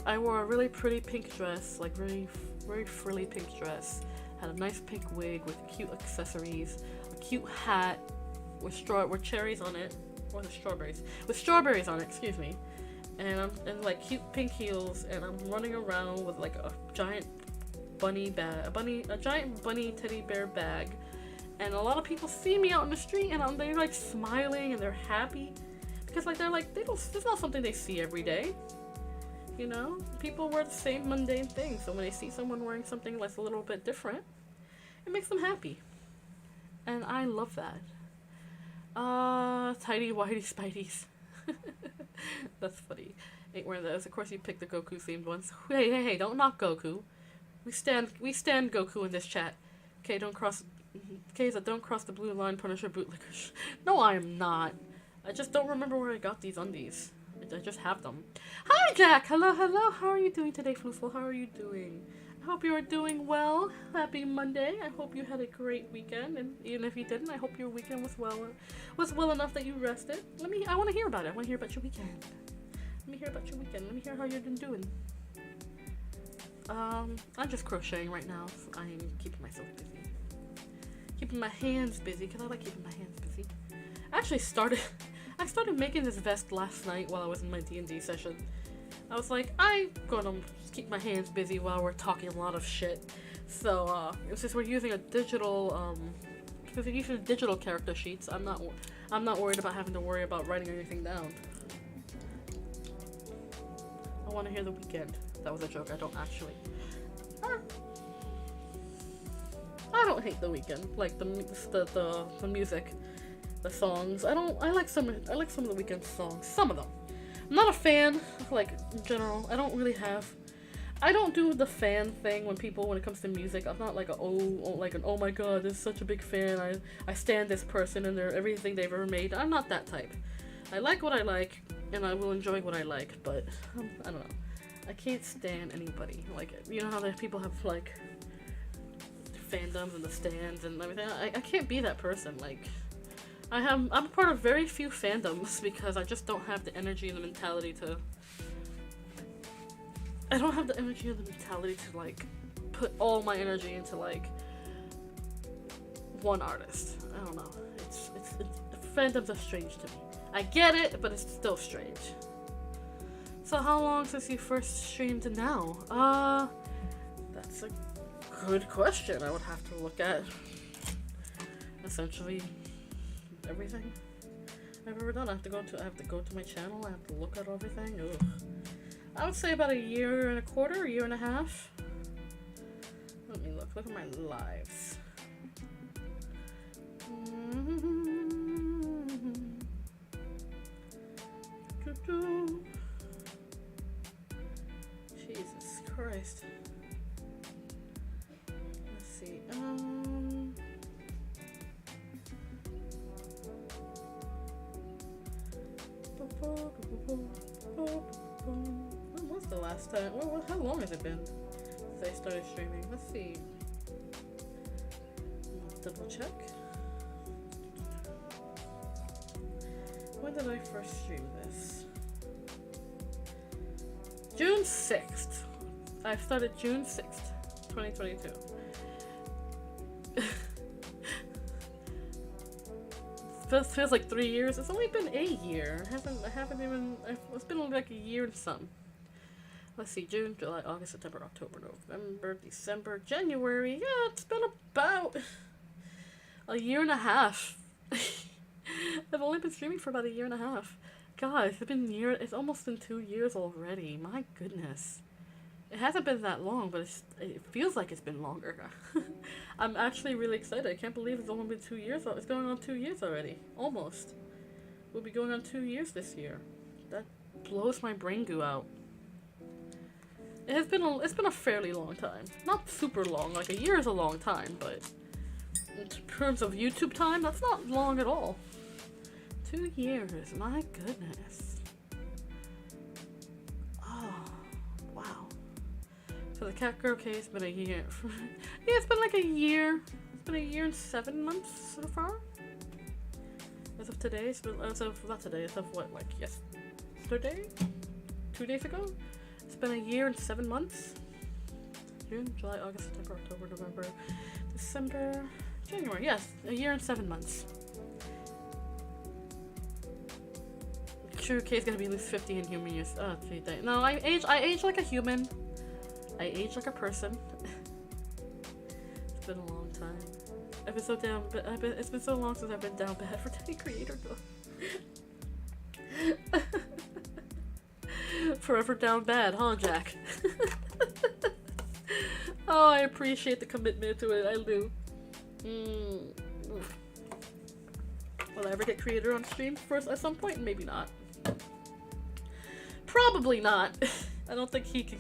I wore a really pretty pink dress, like very frilly pink dress. Had a nice pink wig with cute accessories, a cute hat with cherries on it, or the strawberries, with strawberries on it. Excuse me. And like cute pink heels, and I'm running around with like a giant bunny bag, a giant bunny teddy bear bag, and a lot of people see me out in the street, and they're like smiling and they're happy because like it's not something they see every day. You know, people wear the same mundane thing, so when they see someone wearing something that's a little bit different, it makes them happy, and I love that. Tidy whitey spideys. That's funny. Ain't wearing those. Of course, you picked the Goku themed ones. Hey! Don't knock Goku. We stand Goku in this chat. Okay, don't cross the blue line, Punisher bootlickers. No, I am not. I just don't remember where I got these undies. I just have them. Hi, Jack! Hello! How are you doing today, Floofles? How are you doing? I hope you are doing well. Happy Monday. I hope you had a great weekend, and even if you didn't, I hope your weekend was well enough that you rested. I want to hear about it. I want to hear about your weekend. Let me hear about your weekend. Let me hear how you've been doing. I'm just crocheting right now. So I'm keeping myself busy. Keeping my hands busy, because I like keeping my hands busy. I started making this vest last night while I was in my D&D session. I was like, I'm gonna keep my hands busy while we're talking a lot of shit. So, since we're using a digital, character sheets, I'm not worried about having to worry about writing anything down. I want to hear the weekend. That was a joke. I don't actually. I don't hate the weekend. Like the music, the songs. I like some of the weekend songs. Some of them. I'm not a fan. Like in general, I don't do the fan thing when it comes to music. I'm not like an oh my god, this is such a big fan. I stand this person and everything they've ever made. I'm not that type. I like what I like, and I will enjoy what I like. But I don't know. I can't stand anybody. Like, you know how people have like fandoms and the stands and everything. I can't be that person. Like, I'm a part of very few fandoms because I just don't have the energy and the mentality to. I don't have the energy or the mentality to like put all my energy into like one artist. I don't know. It's fandoms are strange to me. I get it, but it's still strange. So how long since you first streamed to now? That's a good question. I would have to look at essentially everything I've ever done. I have to go to my channel. I have to look at everything. Ugh. I would say about a year and a quarter, a year and a half. Let me look. Look at my lives. Jesus Christ. Let's see. When was the last time? Well, how long has it been since I started streaming? Let's see. Double check. When did I first stream this? June 6th. I started June 6th, 2022. Feels like 3 years. It's only been a year. I haven't even. It's been like a year and some. let's see, June, July, August, September, October, November, December, January. Yeah, it's been about a year and a half. I've only been streaming for about a year and a half. God, it's almost been 2 years already. My goodness. It hasn't been that long, but it feels like it's been longer. I'm actually really excited. I can't believe it's only been 2 years. It's going on 2 years already. Almost. We'll be going on 2 years this year. That blows my brain goo out. It's been a fairly long time. Not super long. Like, a year is a long time, but in terms of YouTube time, that's not long at all. 2 years. My goodness. For the cat girl case, it's been a year. Yeah, it's been like a year. It's been a year and 7 months so far. As of today, not today, as of what, like yesterday? 2 days ago? It's been a year and 7 months. June, July, August, September, October, November, December, January. Yes, a year and 7 months. True K is gonna be at least 50 in human years. Oh, gee, no, I age like a human. I age like a person. It's been a long time. I've been so down, but it's been so long since I've been down bad for any creator though. Forever down bad, huh, Jack? Oh, I appreciate the commitment to it. I do. Will I ever get creator on stream first at some point? Maybe not. Probably not. I don't think he can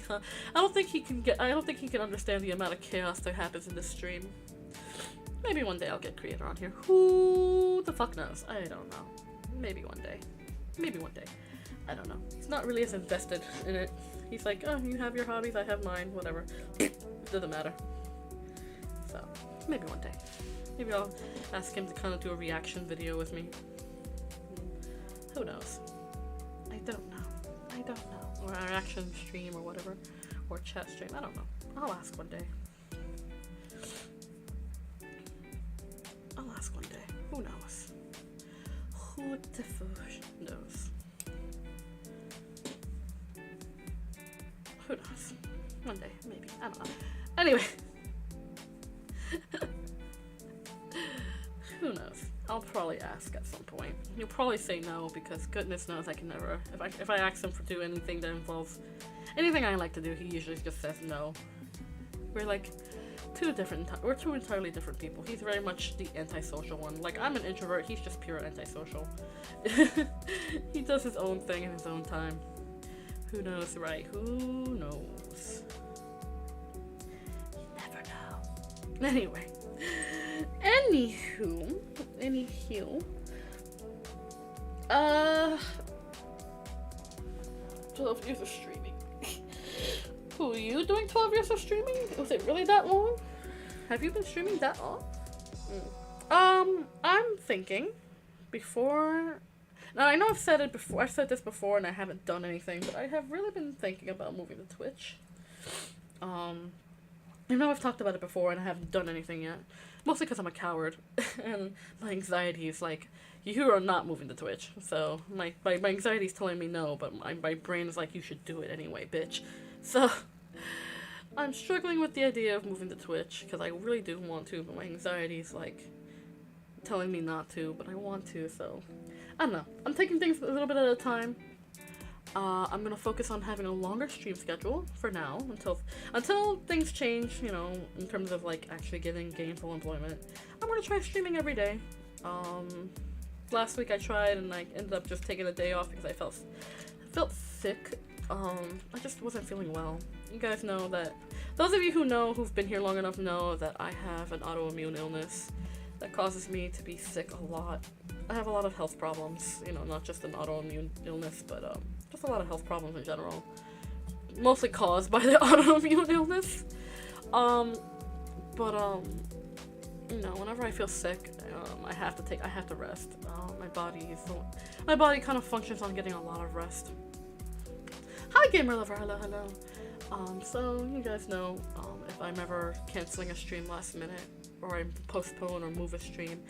understand the amount of chaos that happens in this stream. Maybe one day I'll get creator on here. Who the fuck knows? I don't know. Maybe one day. Maybe one day. I don't know. He's not really as invested in it. He's like, oh, you have your hobbies, I have mine, whatever. It doesn't matter. So, maybe one day. Maybe I'll ask him to kind of do a reaction video with me. Who knows? I don't know. Or a reaction stream or whatever. Or chat stream. I don't know. I'll ask one day. Who knows? Who the fuck knows? Who knows? One day, maybe. I don't know. Anyway. Who knows? I'll probably ask at some point. He'll probably say no because goodness knows I can never. If I ask him to do anything that involves anything I like to do, he usually just says no. We're like we're two entirely different people. He's very much the antisocial one. Like, I'm an introvert. He's just pure antisocial. He does his own thing in his own time. Who knows, right? Who knows? You never know. Anyway. Anywho. 12 years of streaming. Who are you doing 12 years of streaming? Was it really that long? Have you been streaming that long? I'm thinking before. Now I know I've said it before. I've said this before, and I haven't done anything. But I have really been thinking about moving to Twitch. I know I've talked about it before, and I haven't done anything yet. Mostly because I'm a coward, and my anxiety is like, you are not moving to Twitch. So my anxiety is telling me no, but my brain is like, you should do it anyway, bitch. So I'm struggling with the idea of moving to Twitch because I really do want to, but my anxiety is like telling me not to, but I want to. So I don't know. I'm taking things a little bit at a time. I'm gonna focus on having a longer stream schedule for now until things change, you know, in terms of like actually getting gainful employment. I'm gonna try streaming every day. Last week I tried and I ended up just taking a day off because I felt sick. I just wasn't feeling well. You guys know that. Those of you who've been here long enough know that I have an autoimmune illness that causes me to be sick a lot. I have a lot of health problems, you know, not just an autoimmune illness, but just a lot of health problems in general. Mostly caused by the autoimmune illness. You know, whenever I feel sick, I have to rest. My body kind of functions on getting a lot of rest. Hi, gamer lover. Hello. So you guys know, if I'm ever canceling a stream last minute, or I postpone or move a stream,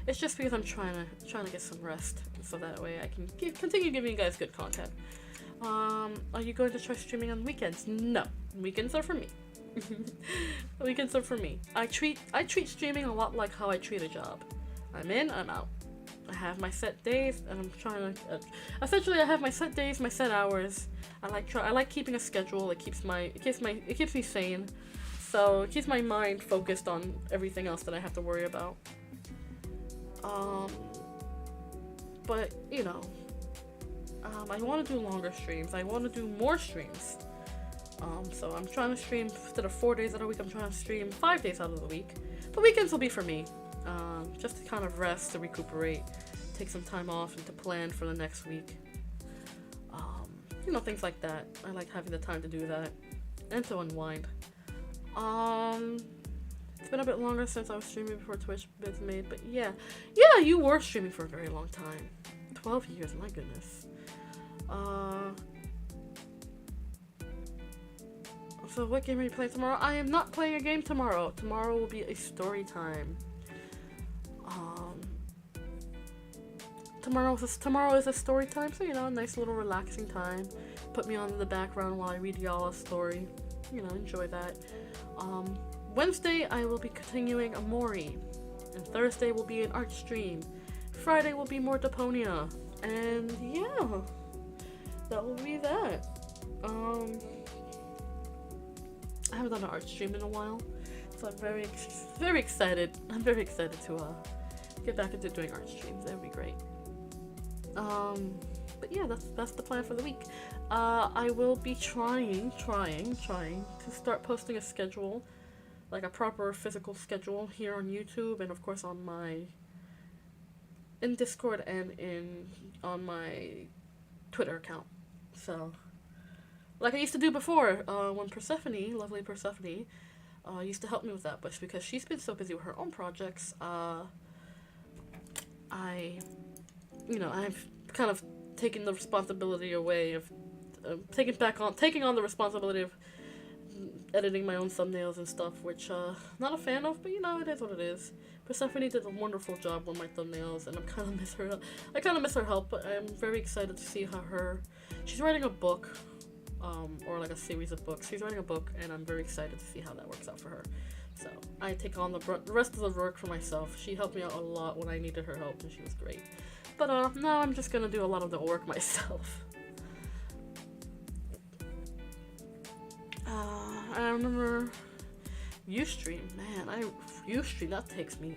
it's just because I'm trying to get some rest, so that way I can continue giving you guys good content. Are you going to try streaming on weekends? No, weekends are for me. Weekends are for me. I treat streaming a lot like how I treat a job. I'm in, I'm out. I have my set days, and I'm trying to. Essentially, I have my set days, my set hours. I like keeping a schedule. It keeps me sane. So it keeps my mind focused on everything else that I have to worry about. But you know, I want to do longer streams. I want to do more streams. So I'm trying to stream instead of 4 days out of the week. I'm trying to stream 5 days out of the week. The weekends will be for me, just to kind of rest, to recuperate, take some time off, and to plan for the next week. You know, things like that. I like having the time to do that and to unwind. It's been a bit longer since I was streaming before Twitch was made, but yeah, you were streaming for a very long time. 12 years, my goodness. So what game are you playing tomorrow? I am not playing a game tomorrow. Tomorrow will be a story time. Tomorrow is a story time, so you know, a nice little relaxing time. Put me on in the background while I read y'all a story. You know, enjoy that. Wednesday I will be continuing Amori, and Thursday will be an art stream. Friday will be more Deponia, and yeah, that will be that. I haven't done an art stream in a while, so I'm very excited. I'm very excited to get back into doing art streams. That would be great. But yeah, that's the plan for the week. I will be trying to start posting a schedule, like a proper physical schedule here on YouTube, and of course in Discord and on my Twitter account. So, like I used to do before, when Persephone, lovely Persephone, used to help me with that, but because she's been so busy with her own projects, I've kind of taken the responsibility away of taking on the responsibility of editing my own thumbnails and stuff, which not a fan of, but you know, it is what it is. Persephone did a wonderful job with my thumbnails, and I kind of miss her help, but I'm very excited to see how she's writing a book, or like a series of books. She's writing a book, and I'm very excited to see how that works out for her. So I take on the rest of the work for myself. She helped me out a lot when I needed her help, and she was great. But now I'm just gonna do a lot of the work myself. I remember Ustream, man. Ustream, that takes me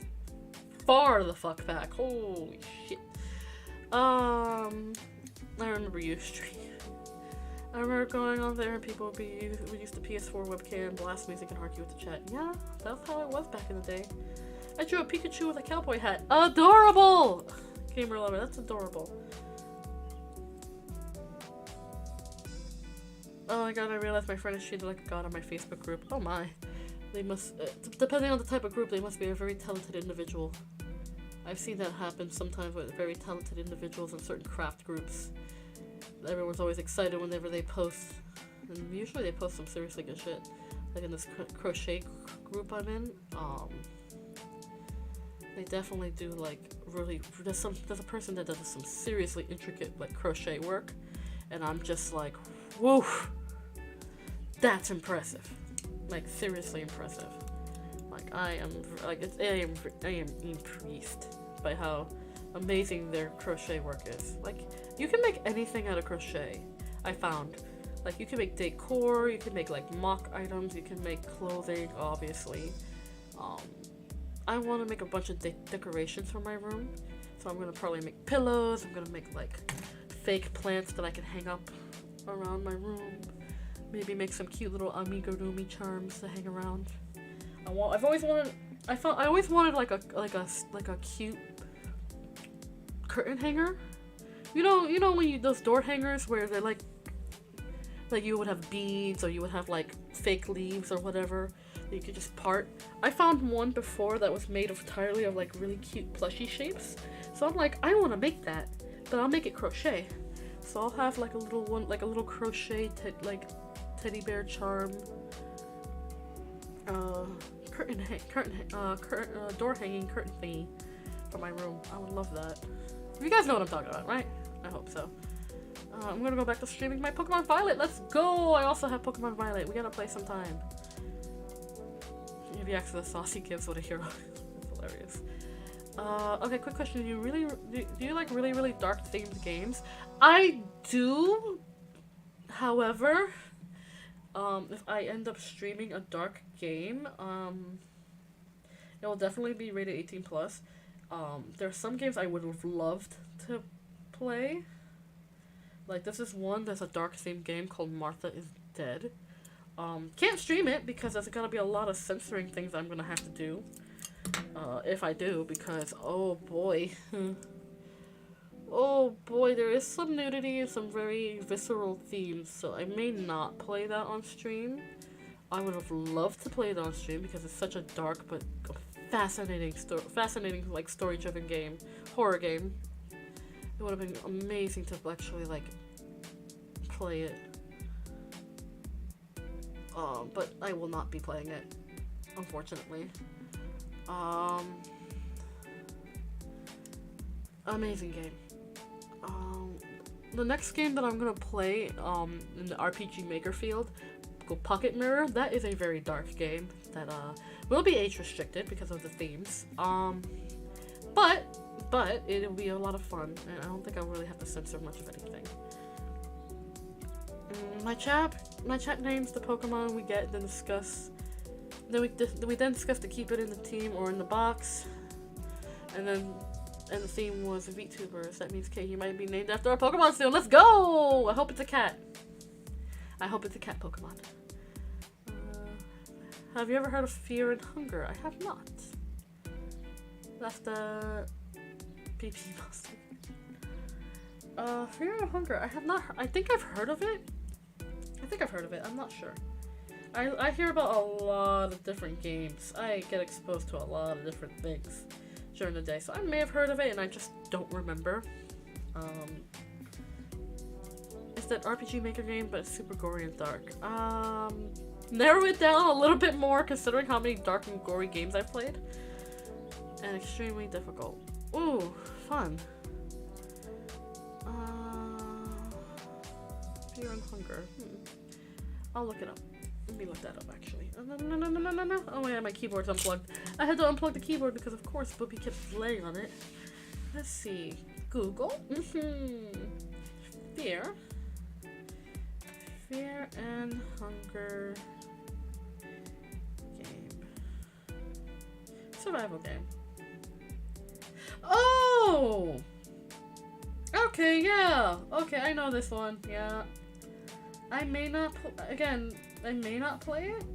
far the fuck back. Holy shit. I remember Ustream. I remember going on there and people would use the PS4 webcam, blast music, and argue with the chat. Yeah, that's how it was back in the day. I drew a Pikachu with a cowboy hat. Adorable! Gamer lover, that's adorable. Oh my god, I realized my friend is treated like a god on my Facebook group. Oh my. They must, depending on the type of group, they must be a very talented individual. I've seen that happen sometimes with very talented individuals in certain craft groups. Everyone's always excited whenever they post, and usually they post some seriously good shit. Like in this crochet group I'm in, they definitely do like really. There's a person that does some seriously intricate like crochet work, and I'm just like, whoa, that's impressive. Like seriously impressive. Like I am impressed by how amazing their crochet work is. Like you can make anything out of crochet. I found, like you can make decor, you can make like mock items, you can make clothing, obviously. I want to make a bunch of decorations for my room, so I'm gonna probably make pillows. I'm gonna make like fake plants that I can hang up around my room. Maybe make some cute little amigurumi charms to hang around. I always wanted like a cute curtain hanger. You know when those door hangers where they're like you would have beads, or you would have like fake leaves or whatever that you could just part. I found one before that was made entirely of like really cute plushy shapes. So I'm like, I want to make that, but I'll make it crochet. So I'll have like a little one, like a little crochet teddy bear charm, door hanging curtain thingy for my room. I would love that. You guys know what I'm talking about, right? I hope so. I'm gonna go back to streaming my Pokemon Violet. Let's go! I also have Pokemon Violet. We gotta play sometime. Maybe actually the saucy kids with a hero. That's hilarious. Okay, quick question. Do you like really dark themed games? I do. However, if I end up streaming a dark game, it will definitely be rated 18 plus. There are some games I would have loved to play. Like, this is one that's a dark themed game called Martha is Dead. Can't stream it because there's gonna be a lot of censoring things I'm gonna have to do. If I do, because, oh boy. Oh boy, there is some nudity and some very visceral themes, so I may not play that on stream. I would have loved to play it on stream because it's such a dark but fascinating like story-driven game, horror game. It would have been amazing to actually like play it. But I will not be playing it, unfortunately. Amazing game. The next game that I'm gonna play in the RPG Maker field, Pocket Mirror, that is a very dark game that will be age restricted because of the themes. But it'll be a lot of fun, and I don't think I'll really have to censor much of anything. My chat names the Pokemon we get, then discuss. Then we discuss to keep it in the team or in the box, and the theme was VTubers. That means Katie might be named after our Pokemon soon. Let's go! I hope it's a cat. I hope it's a cat Pokemon. Have you ever heard of Fear and Hunger? I have not. That's the PP monster. Fear and Hunger. I have not. I think I've heard of it. I'm not sure. I hear about a lot of different games. I get exposed to a lot of different things during the day, so I may have heard of it and I just don't remember. It's that RPG Maker game, but it's super gory and dark. Narrow it down a little bit more considering how many dark and gory games I've played. And extremely difficult. Ooh, fun. Fear and Hunger. I'll look it up. Let me look that up, actually. No. Oh, yeah, my keyboard's unplugged. I had to unplug the keyboard because, of course, Boopy kept laying on it. Let's see. Google. Fear and Hunger game. Survival game. Oh! Okay, yeah. Okay, I know this one. Yeah. I may not play it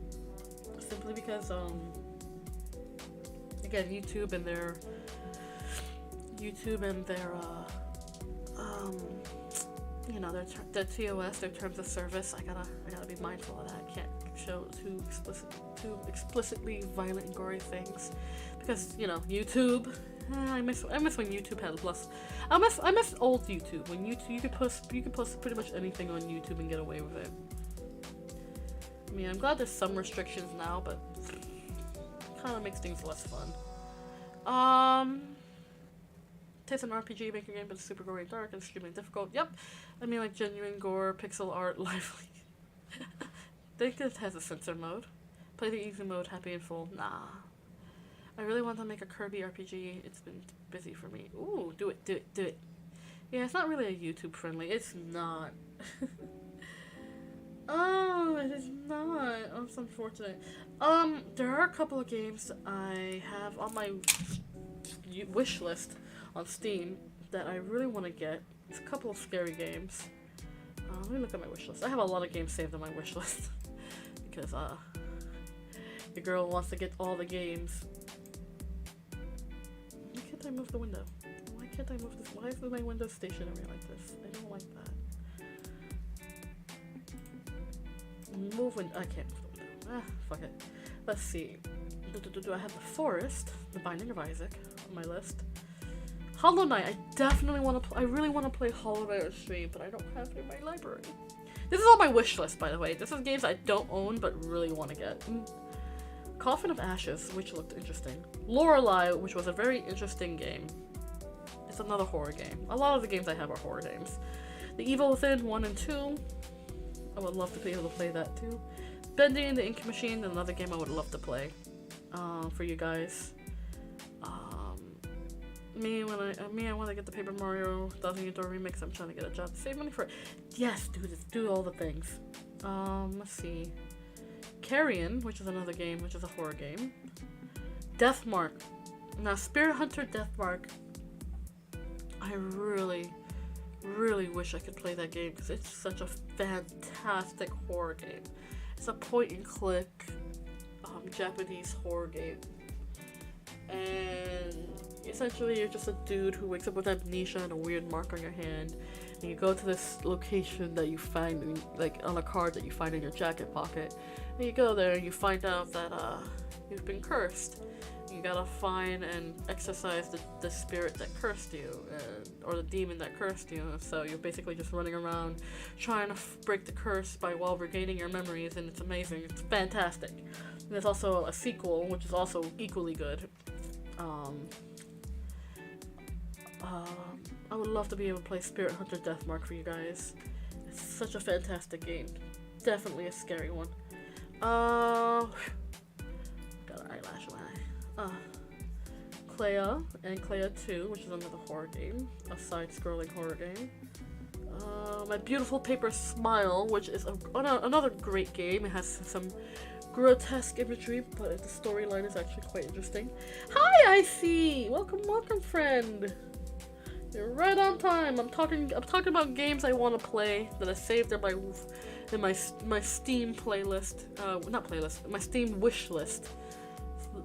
simply because again, YouTube and their you know, their TOS, their terms of service. I gotta be mindful of that. I can't show too explicitly violent and gory things because, you know, YouTube. I miss when YouTube had less. I miss old YouTube when you could post pretty much anything on YouTube and get away with it. I mean, I'm glad there's some restrictions now, but kind of makes things less fun. It's an RPG Maker game, but it's super gory and dark and extremely difficult. Yep, I mean, like genuine gore, pixel art, lively. I think it has a censor mode. Play the easy mode, happy and full. Nah. I really want to make a Kirby RPG. It's been busy for me. Ooh, do it. Yeah, it's not really a YouTube friendly. It's not. Oh, it is not. Oh, it's unfortunate. There are a couple of games I have on my wish list on Steam that I really want to get. It's a couple of scary games. Let me look at my wish list. I have a lot of games saved on my wish list because the girl wants to get all the games. Why can't I move the window? Why can't I move this? Why is my window stationary like this? I don't like that. Move window. I can't move the window. Fuck it. Let's see. Do I have The Forest, The Binding of Isaac on my list? Hollow Knight. I definitely want to. I really want to play Hollow Knight on stream, but I don't have it in my library. This is on my wish list, by the way. This is games I don't own but really want to get. Coffin of Ashes, which looked interesting. Lorelei, which was a very interesting game. It's another horror game. A lot of the games I have are horror games. The Evil Within 1 and 2. I would love to be able to play that too. Bending the Ink Machine, another game I would love to play for you guys. Me, I want to get the Paper Mario 1000 Year Door remix. I'm trying to get a job to save money for it. Yes, do all the things. Let's see. Carrion, which is another game, which is a horror game. Deathmark. Now, Spirit Hunter Deathmark. I really wish I could play that game because it's such a fantastic horror game. It's a point and click Japanese horror game. And essentially you're just a dude who wakes up with amnesia and a weird mark on your hand, and you go to this location that you find like on a card that you find in your jacket pocket, and you go there and you find out that you've been cursed. You gotta find and exorcise the spirit that cursed you, or the demon that cursed you. So you're basically just running around trying to break the curse while regaining your memories, and it's amazing. It's fantastic. And there's also a sequel, which is also equally good. I would love to be able to play Spirit Hunter Deathmark for you guys. It's such a fantastic game. Definitely a scary one. Got an eyelash on my eye. Clea and Clea 2, which is another horror game. A side-scrolling horror game. My Beautiful Paper Smile, which is another great game. It has some grotesque imagery, but the storyline is actually quite interesting. Hi, IC! Welcome, friend. You're right on time. I'm talking about games I want to play that I saved in my Steam playlist. Not playlist. My Steam wish list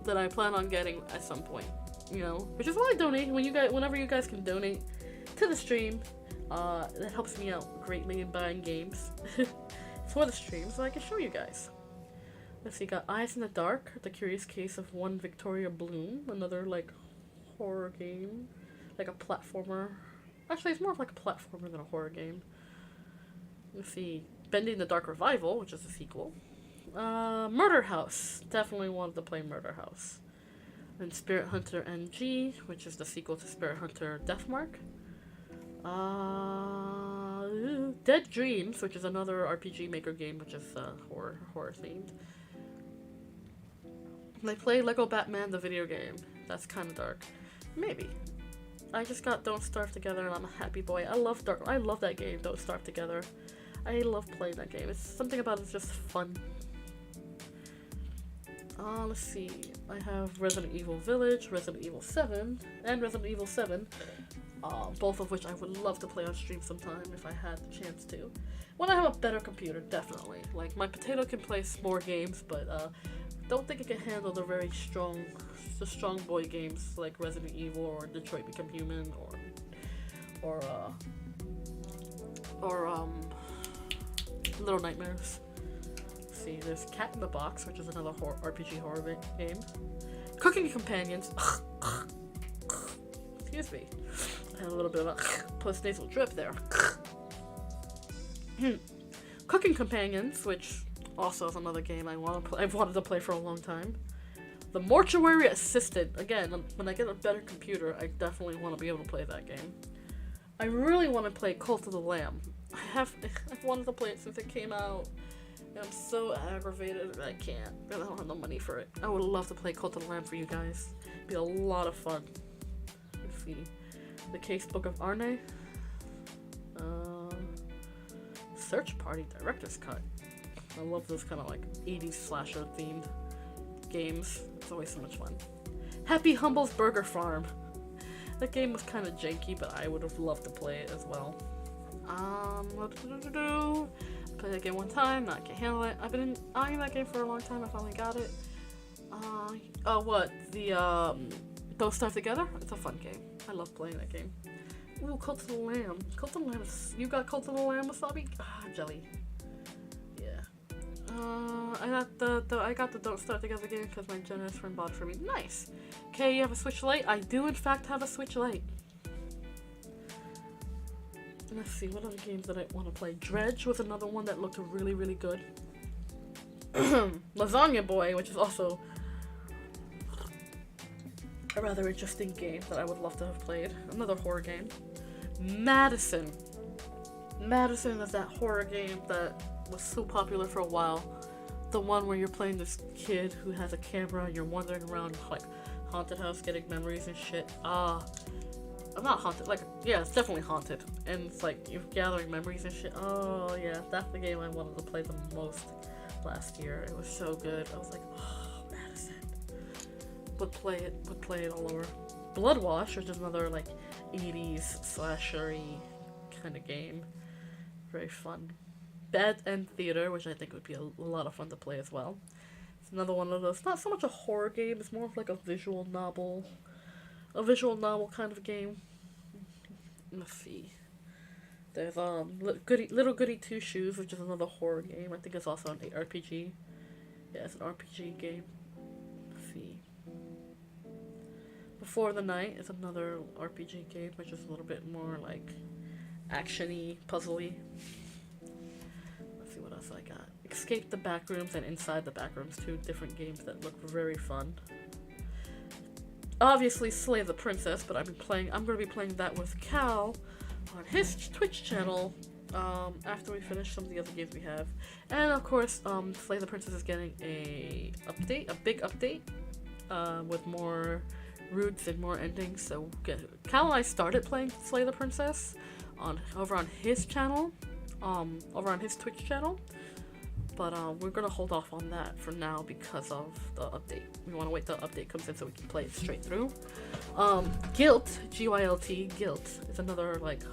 that I plan on getting at some point. You know, which is why I donate. Whenever you guys can donate to the stream, that helps me out greatly in buying games for the stream, so I can show you guys. Let's see, got Eyes in the Dark, The Curious Case of One Victoria Bloom, another like horror game, like a platformer. Actually, it's more of like a platformer than a horror game. Let's see, Bending the Dark Revival, which is a sequel. Murder House, definitely wanted to play Murder House. And Spirit Hunter NG, which is the sequel to Spirit Hunter Deathmark. Dead Dreams, which is another RPG Maker game, which is horror themed. I play Lego Batman the video game. That's kind of dark. Maybe. I just got Don't Starve Together and I'm a happy boy. I love that game, Don't Starve Together. I love playing that game. It's something about it's just fun. Let's see. I have Resident Evil Village, Resident Evil 7, and Resident Evil 7. Both of which I would love to play on stream sometime if I had the chance to. When I have a better computer, definitely. Like, my potato can play more games, but don't think it can handle the very strong boy games like Resident Evil or Detroit Become Human or Little Nightmares. Let's see, there's Cat in the Box, which is another RPG horror game. Cooking Companions. Excuse me. I had a little bit of a post-nasal drip there. Cooking Companions, which also is another game I've wanted to play for a long time. The Mortuary Assistant. Again, when I get a better computer, I definitely want to be able to play that game. I really want to play Cult of the Lamb. I've wanted to play it since it came out. And I'm so aggravated that I can't. I don't have no money for it. I would love to play Cult of the Lamb for you guys. It'd be a lot of fun. Let's see. The Casebook of Arne. Search Party Director's Cut. I love those kind of like 80s slasher themed games. It's always so much fun. Happy Humble's Burger Farm. That game was kind of janky, but I would have loved to play it as well. Played that game one time, not can handle it. I've been eyeing that game for a long time. I finally got it. Don't Starve Together? It's a fun game. I love playing that game. Ooh, Cult of the Lamb. Cult of the Lamb is... You got Cult of the Lamb, Wasabi? Ah, jelly. Yeah. I got the Don't Starve Together game because my generous friend bought it for me. Nice. Okay, you have a Switch Lite? I do in fact have a Switch Lite. Let's see, what other games did I want to play? Dredge was another one that looked really, really good. Lasagna Boy, which is also a rather interesting game that I would love to have played. Another horror game. Madison. Madison is that horror game that was so popular for a while. The one where you're playing this kid who has a camera and you're wandering around like haunted house getting memories and shit. I'm not haunted, like, yeah, it's definitely haunted. And it's like, you're gathering memories and shit. Oh, yeah, that's the game I wanted to play the most last year. It was so good. I was like, oh, Madison. Would play it all over. Bloodwash, which is another, like, 80s slashery kind of game. Very fun. Bed and Theater, which I think would be a lot of fun to play as well. It's another one of those, not so much a horror game, it's more of like a visual novel kind of game. Let's see. There's Little Goody Two Shoes, which is another horror game. I think it's also an RPG. Yeah, it's an RPG game. Let's see. Before the Night is another RPG game, which is a little bit more like action-y, puzzly. Let's see what else I got. Escape the Backrooms and Inside the Backrooms, two different games that look very fun. Obviously Slay the Princess, but I'm gonna be playing that with Cal on his Twitch channel after we finish some of the other games we have. And of course, Slay the Princess is getting a big update with more routes and more endings. So Cal and I started playing Slay the Princess over on his channel, over on his Twitch channel. But we're gonna hold off on that for now because of the update. We want to wait till the update comes in so we can play it straight through. Guilt, G-Y-L-T, Guilt is another like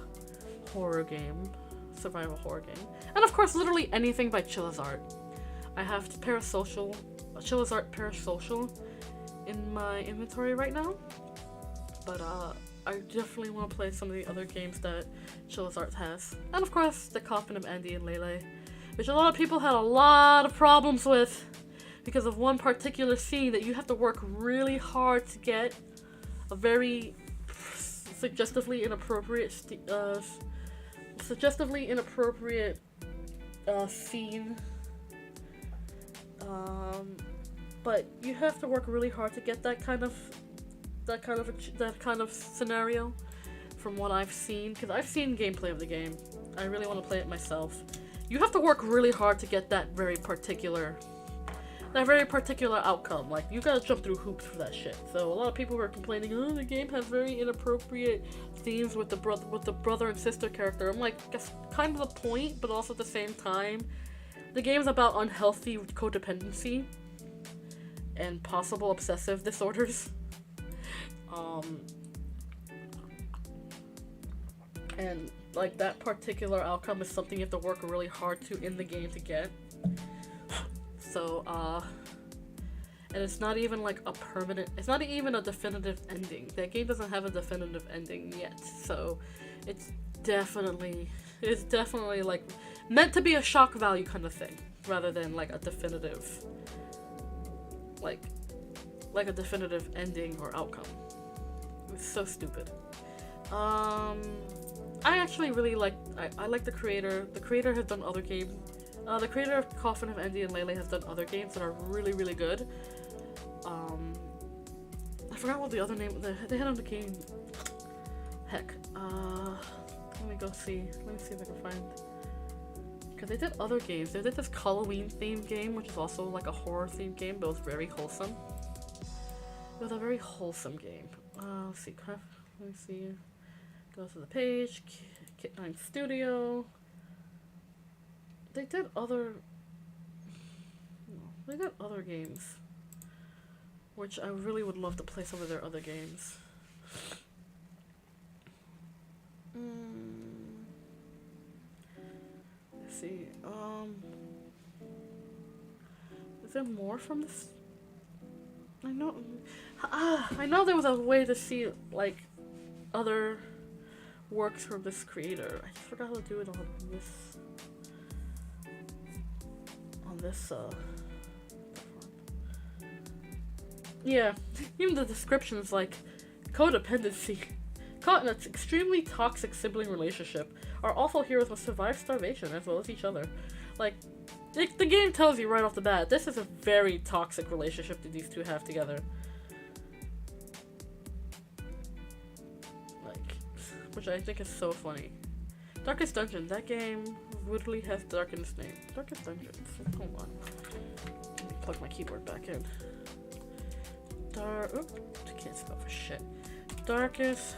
horror game, survival horror game, and of course, literally anything by Chillazart. I have Chillazart Parasocial in my inventory right now, but I definitely want to play some of the other games that Chillazart has, and of course, The Coffin of Andy and Lele, which a lot of people had a lot of problems with because of one particular scene that you have to work really hard to get a very suggestively inappropriate scene. But you have to work really hard to get that kind of scenario from what I've seen, because I've seen gameplay of the game. I really want to play it myself. You have to work really hard to get that very particular outcome. Like, you gotta jump through hoops for that shit. So a lot of people were complaining, oh, the game has very inappropriate themes with the brother and sister character. I'm like, that's kind of the point, but also at the same time, the game's about unhealthy codependency and possible obsessive disorders. And like that particular outcome is something you have to work really hard to in the game to get. So, and it's not even like it's not even a definitive ending. That game doesn't have a definitive ending yet. So, it's definitely like meant to be a shock value kind of thing, rather than like a definitive, like a definitive ending or outcome. It's so stupid. I actually really like, I like the creator. The creator has done other games. The creator of Coffin of Andy and Lele has done other games that are really, really good. I forgot what the other name, they had on the game. Heck. Let me see if I can find. Because they did other games. They did this Halloween themed game, which is also like a horror themed game, but it was very wholesome. It was a very wholesome game. Let's see. Let me see. Go to the page. Kit9 Studio. They did other games, which I really would love to play some of their other games. Let's see. Is there more from this? I know there was a way to see like other works from this creator. I just forgot how to do it on this yeah, even the description is like codependency. Caught in an extremely toxic sibling relationship, our awful heroes must survive starvation as well as each other. Like, the game tells you right off the bat, this is a very toxic relationship that these two have together. Like, which I think is so funny. Darkest Dungeon. That game literally has Dark in its name. Darkest Dungeon. Hold on. Let me plug my keyboard back in. Can't spell for shit. Darkest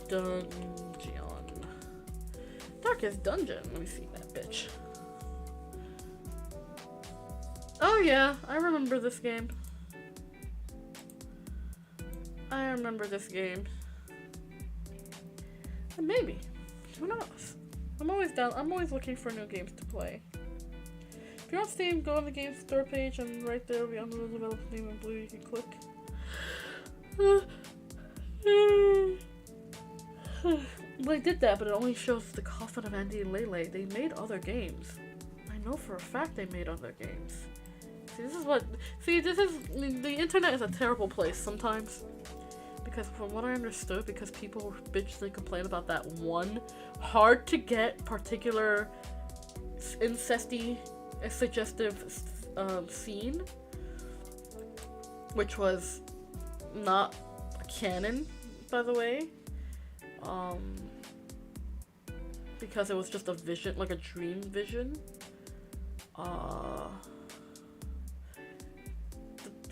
Dungeon. Darkest Dungeon. Let me see that bitch. Oh yeah, I remember this game. I remember this game. And maybe. Who knows? I'm always down. I'm always looking for new games to play. If you're on Steam, go on the game store page and right there will be under the developer name in blue you can click. Well, they did that, but it only shows the coffin of Andy and Lele. They made other games. I know for a fact they made other games. The internet is a terrible place sometimes. Because from what I understood, because people bitchly complain about that one hard to get particular incesty suggestive scene, which was not canon, by the way, because it was just a vision, like a dream vision.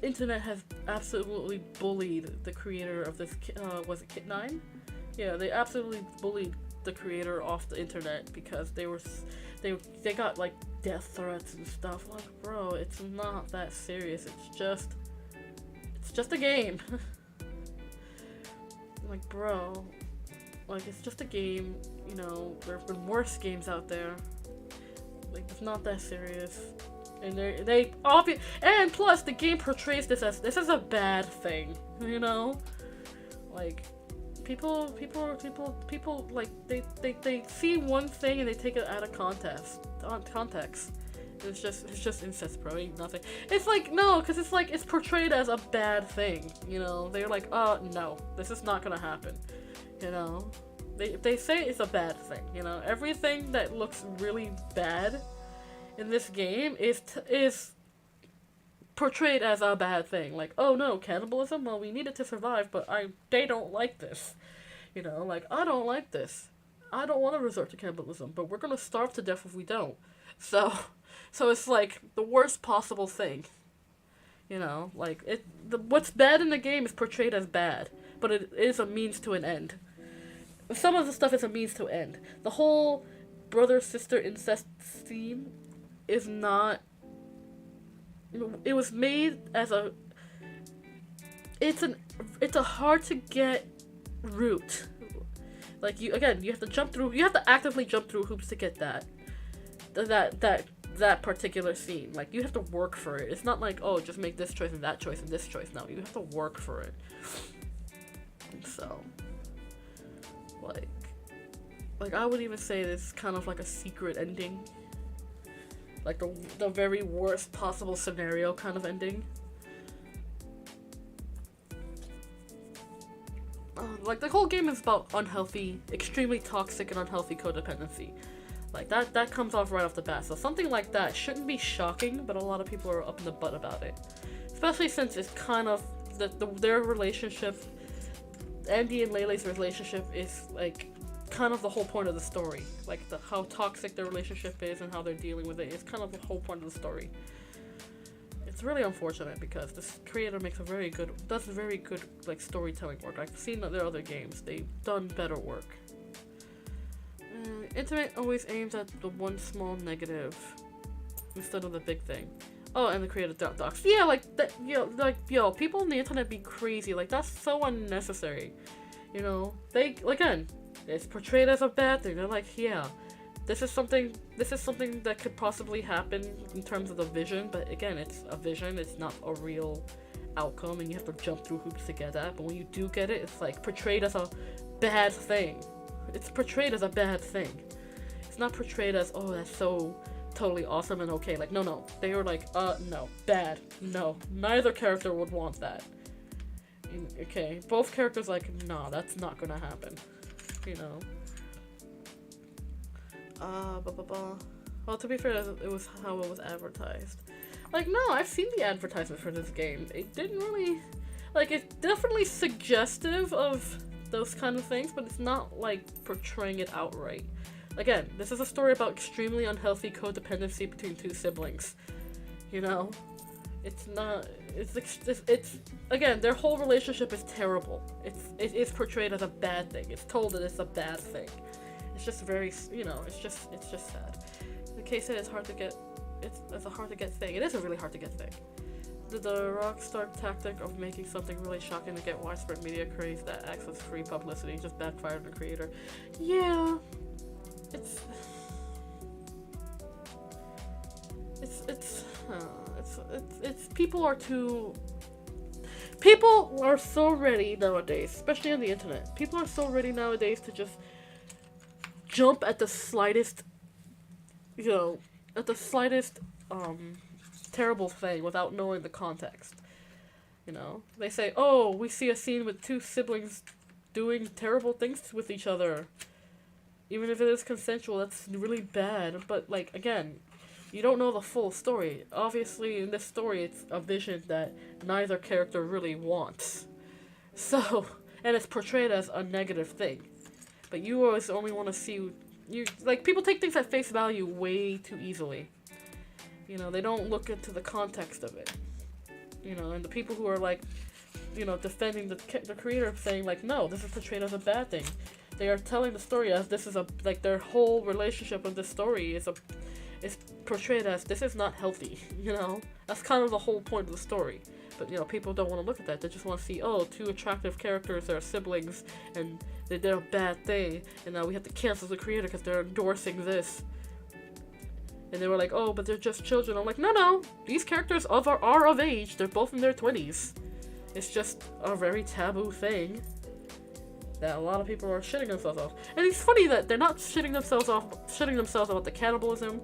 The internet has absolutely bullied the creator of this, was it Kit 9? Yeah, they absolutely bullied the creator off the internet because they got like death threats and stuff. Like, bro, it's not that serious. It's just a game. Like, bro, like, it's just a game, you know, there have been worse games out there. Like, it's not that serious. And and plus the game portrays this as a bad thing, you know? Like, people like they see one thing and they take it out of context. It's just incest, bro. Ain't nothing. It's like, no, because it's like it's portrayed as a bad thing, you know? They're like, no, this is not gonna happen, you know? They say it's a bad thing, you know? Everything that looks really bad in this game is portrayed as a bad thing. Like, oh no, cannibalism? Well, we need it to survive, but they don't like this. You know, like, I don't like this. I don't want to resort to cannibalism, but we're gonna starve to death if we don't. So it's like the worst possible thing. You know, like, what's bad in the game is portrayed as bad, but it is a means to an end. Some of the stuff is a means to end. The whole brother-sister incest scene is not, it was made as it's a hard to get route. Like, you have to actively jump through hoops to get that particular scene. Like, you have to work for it. It's not like, oh, just make this choice and that choice and this choice. No, you have to work for it. So, like I would even say this kind of like a secret ending. Like the very worst possible scenario kind of ending. Like, the whole game is about extremely toxic and unhealthy codependency. Like, that comes off right off the bat. So something like that shouldn't be shocking, but a lot of people are up in the butt about it. Especially since it's kind of, their relationship, Andy and Lele's relationship is, like, kind of the whole point of the story. Like, how toxic their relationship is and how they're dealing with it is kind of the whole point of the story. It's really unfortunate because this creator does very good like storytelling work. I've seen their other games. They've done better work. Internet always aims at the one small negative instead of the big thing. Oh, and the creator docs. Yeah, like that. Yo, people on the internet be crazy. Like, that's so unnecessary. You know, again, it's portrayed as a bad thing. They're like, yeah, this is something that could possibly happen in terms of the vision, but again, it's a vision, it's not a real outcome, and you have to jump through hoops to get that. But when you do get it, it's like portrayed as a bad thing. It's portrayed as a bad thing. It's not portrayed as, oh, that's so totally awesome and okay. Like, no. They were like, no, bad. No, neither character would want that. Okay, both characters like, nah, that's not gonna happen. You know? Well, to be fair, it was how it was advertised. Like, no, I've seen the advertisement for this game. It didn't really, like, it's definitely suggestive of those kind of things, but it's not like portraying it outright. Again, this is a story about extremely unhealthy codependency between two siblings. You know? It's not, it's again, their whole relationship is terrible. It is portrayed as a bad thing. It's told that it's a bad thing. It's just very, you know, it's just sad. The case said it's hard to get, it's a hard to get thing. It is a really hard to get thing. The rockstar tactic of making something really shocking to get widespread media craze that acts as free publicity just backfired on the creator. Yeah, it's people are so ready nowadays, especially on the internet. People are so ready nowadays to just jump at the slightest, you know, terrible thing without knowing the context. You know, they say, oh, we see a scene with two siblings doing terrible things with each other. Even if it is consensual, that's really bad. But, like, again, you don't know the full story. Obviously, in this story, it's a vision that neither character really wants. So, and it's portrayed as a negative thing. But you always only want to see, people take things at face value way too easily. You know, they don't look into the context of it. You know, and the people who are, like, you know, defending the creator, saying, like, no, this is portrayed as a bad thing. They are telling the story as this is their whole relationship of this story is portrayed as this is not healthy, you know? That's kind of the whole point of the story. But, you know, people don't want to look at that. They just want to see, oh, two attractive characters that are siblings, and they did a bad thing, and now we have to cancel the creator because they're endorsing this. And they were like, oh, but they're just children. I'm like, no, these characters are of age. They're both in their 20s. It's just a very taboo thing that a lot of people are shitting themselves off. And it's funny that they're not shitting themselves about the cannibalism,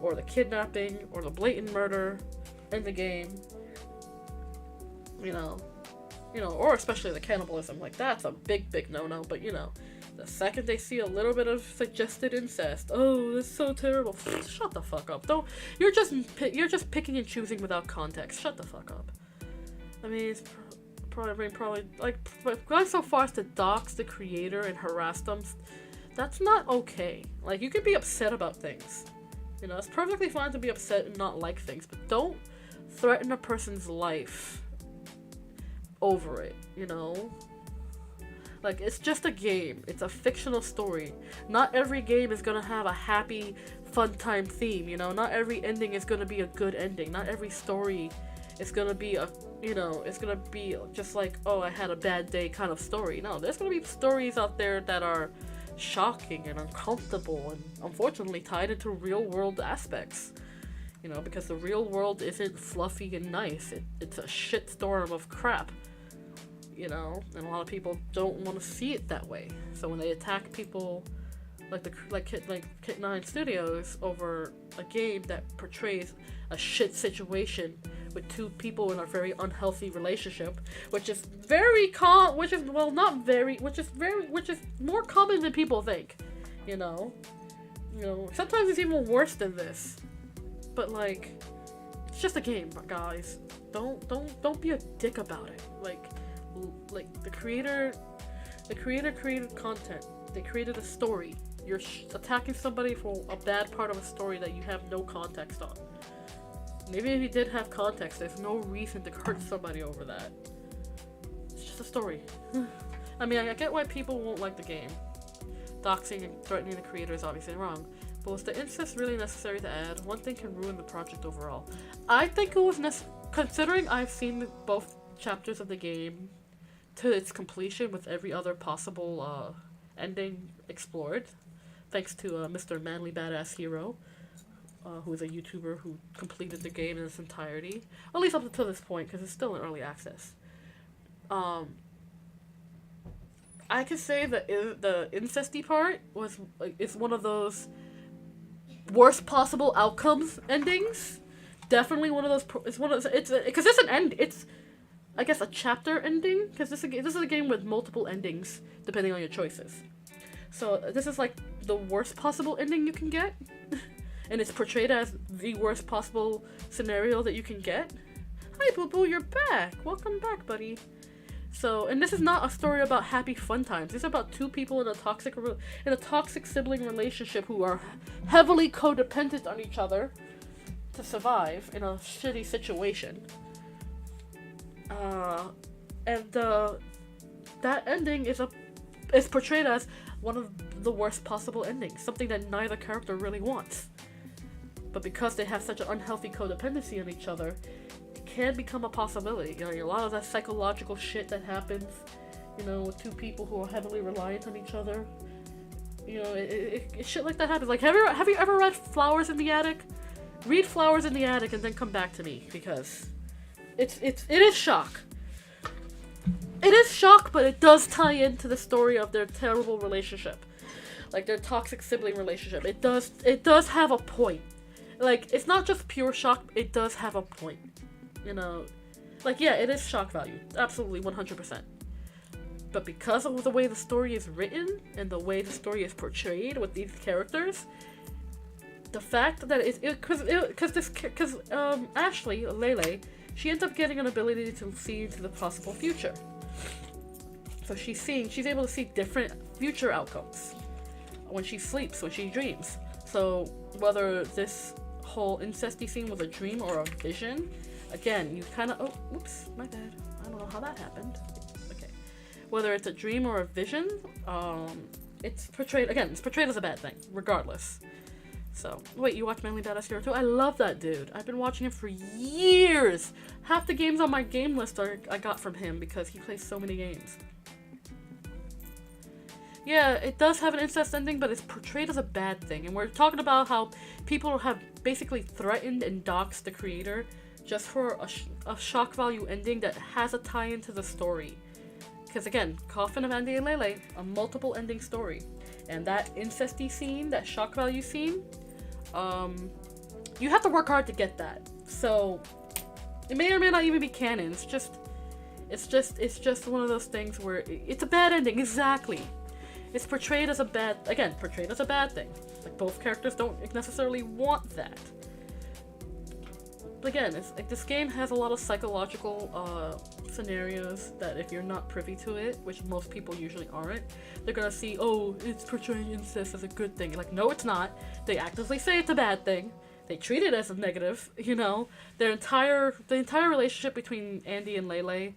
or the kidnapping, or the blatant murder in the game. You know, or especially the cannibalism. Like, that's a big no-no, but you know, the second they see a little bit of suggested incest, oh, that's so terrible. Shut the fuck up. You're just picking and choosing without context. Shut the fuck up. I mean, it's probably like, going so far as to dox the creator and harass them, that's not okay. Like, you can be upset about things. You know, it's perfectly fine to be upset and not like things, but don't threaten a person's life over it, you know? Like, it's just a game. It's a fictional story. Not every game is gonna have a happy, fun time theme, you know? Not every ending is gonna be a good ending. Not every story is gonna be it's gonna be just like, oh, I had a bad day kind of story. No, there's gonna be stories out there that are shocking and uncomfortable and unfortunately tied into real world aspects. You know, because the real world isn't fluffy and nice. It's a shitstorm of crap. You know, and a lot of people don't want to see it that way. So when they attack people like Kit 9 Studios over a game that portrays a shit situation with two people in a very unhealthy relationship, which is more common than people think. You know, sometimes it's even worse than this. But like, it's just a game, guys. Don't be a dick about it. Like the creator created content. They created a story. You're attacking somebody for a bad part of a story that you have no context on. Maybe if you did have context, there's no reason to hurt somebody over that. It's just a story. I mean, I get why people won't like the game. Doxing and threatening the creator is obviously wrong. But was the incest really necessary to add? One thing can ruin the project overall. I think it was considering I've seen both chapters of the game to its completion with every other possible ending explored, thanks to Mr. Manly Badass Hero, who is a YouTuber who completed the game in its entirety, at least up until this point, because it's still in early access. I could say that the incesty part is one of those worst possible outcomes endings. Definitely one of those. Because it's an end. It's, I guess, a chapter ending, because this is a game with multiple endings depending on your choices. So this is like the worst possible ending you can get, and it's portrayed as the worst possible scenario that you can get. Hi, Boo Boo, you're back. Welcome back, buddy. So, and this is not a story about happy fun times. It's about two people in a toxic sibling relationship who are heavily codependent on each other to survive in a shitty situation. And that ending is portrayed as one of the worst possible endings, something that neither character really wants. But because they have such an unhealthy codependency on each other, it can become a possibility. You know, a lot of that psychological shit that happens, you know, with two people who are heavily reliant on each other. You know, shit like that happens. Like, have you ever read Flowers in the Attic? Read Flowers in the Attic and then come back to me, because it is shock. It is shock, but it does tie into the story of their terrible relationship, like their toxic sibling relationship. It does have a point. Like, it's not just pure shock, it does have a point. You know, like, yeah, it is shock value, absolutely 100%. But because of the way the story is written and the way the story is portrayed with these characters, the fact that because Ashley, Lele, she ends up getting an ability to see into the possible future. So she's able to see different future outcomes when she sleeps, when she dreams. So whether this whole incesty scene was a dream or a vision, again, you kind of, oops, my bad. I don't know how that happened. Okay. Whether it's a dream or a vision, it's portrayed as a bad thing, regardless. So, wait, you watch Manly Badass Hero 2? I love that dude. I've been watching him for years. Half the games on my game list I got from him because he plays so many games. Yeah, it does have an incest ending, but it's portrayed as a bad thing. And we're talking about how people have basically threatened and doxed the creator just for a shock value ending that has a tie into the story. Because again, Coffin of Andy and Lele, a multiple ending story. And that incesty scene, that shock value scene, you have to work hard to get that. So it may or may not even be canon. It's just one of those things where it's a bad ending. Exactly. It's portrayed as a bad thing. Like, both characters don't necessarily want that. But again, it's like this game has a lot of psychological scenarios that if you're not privy to it, which most people usually aren't, they're gonna see, oh, it's portraying incest as a good thing. Like, no, it's not. They actively say it's a bad thing. They treat it as a negative, you know. The entire relationship between Andy and Lele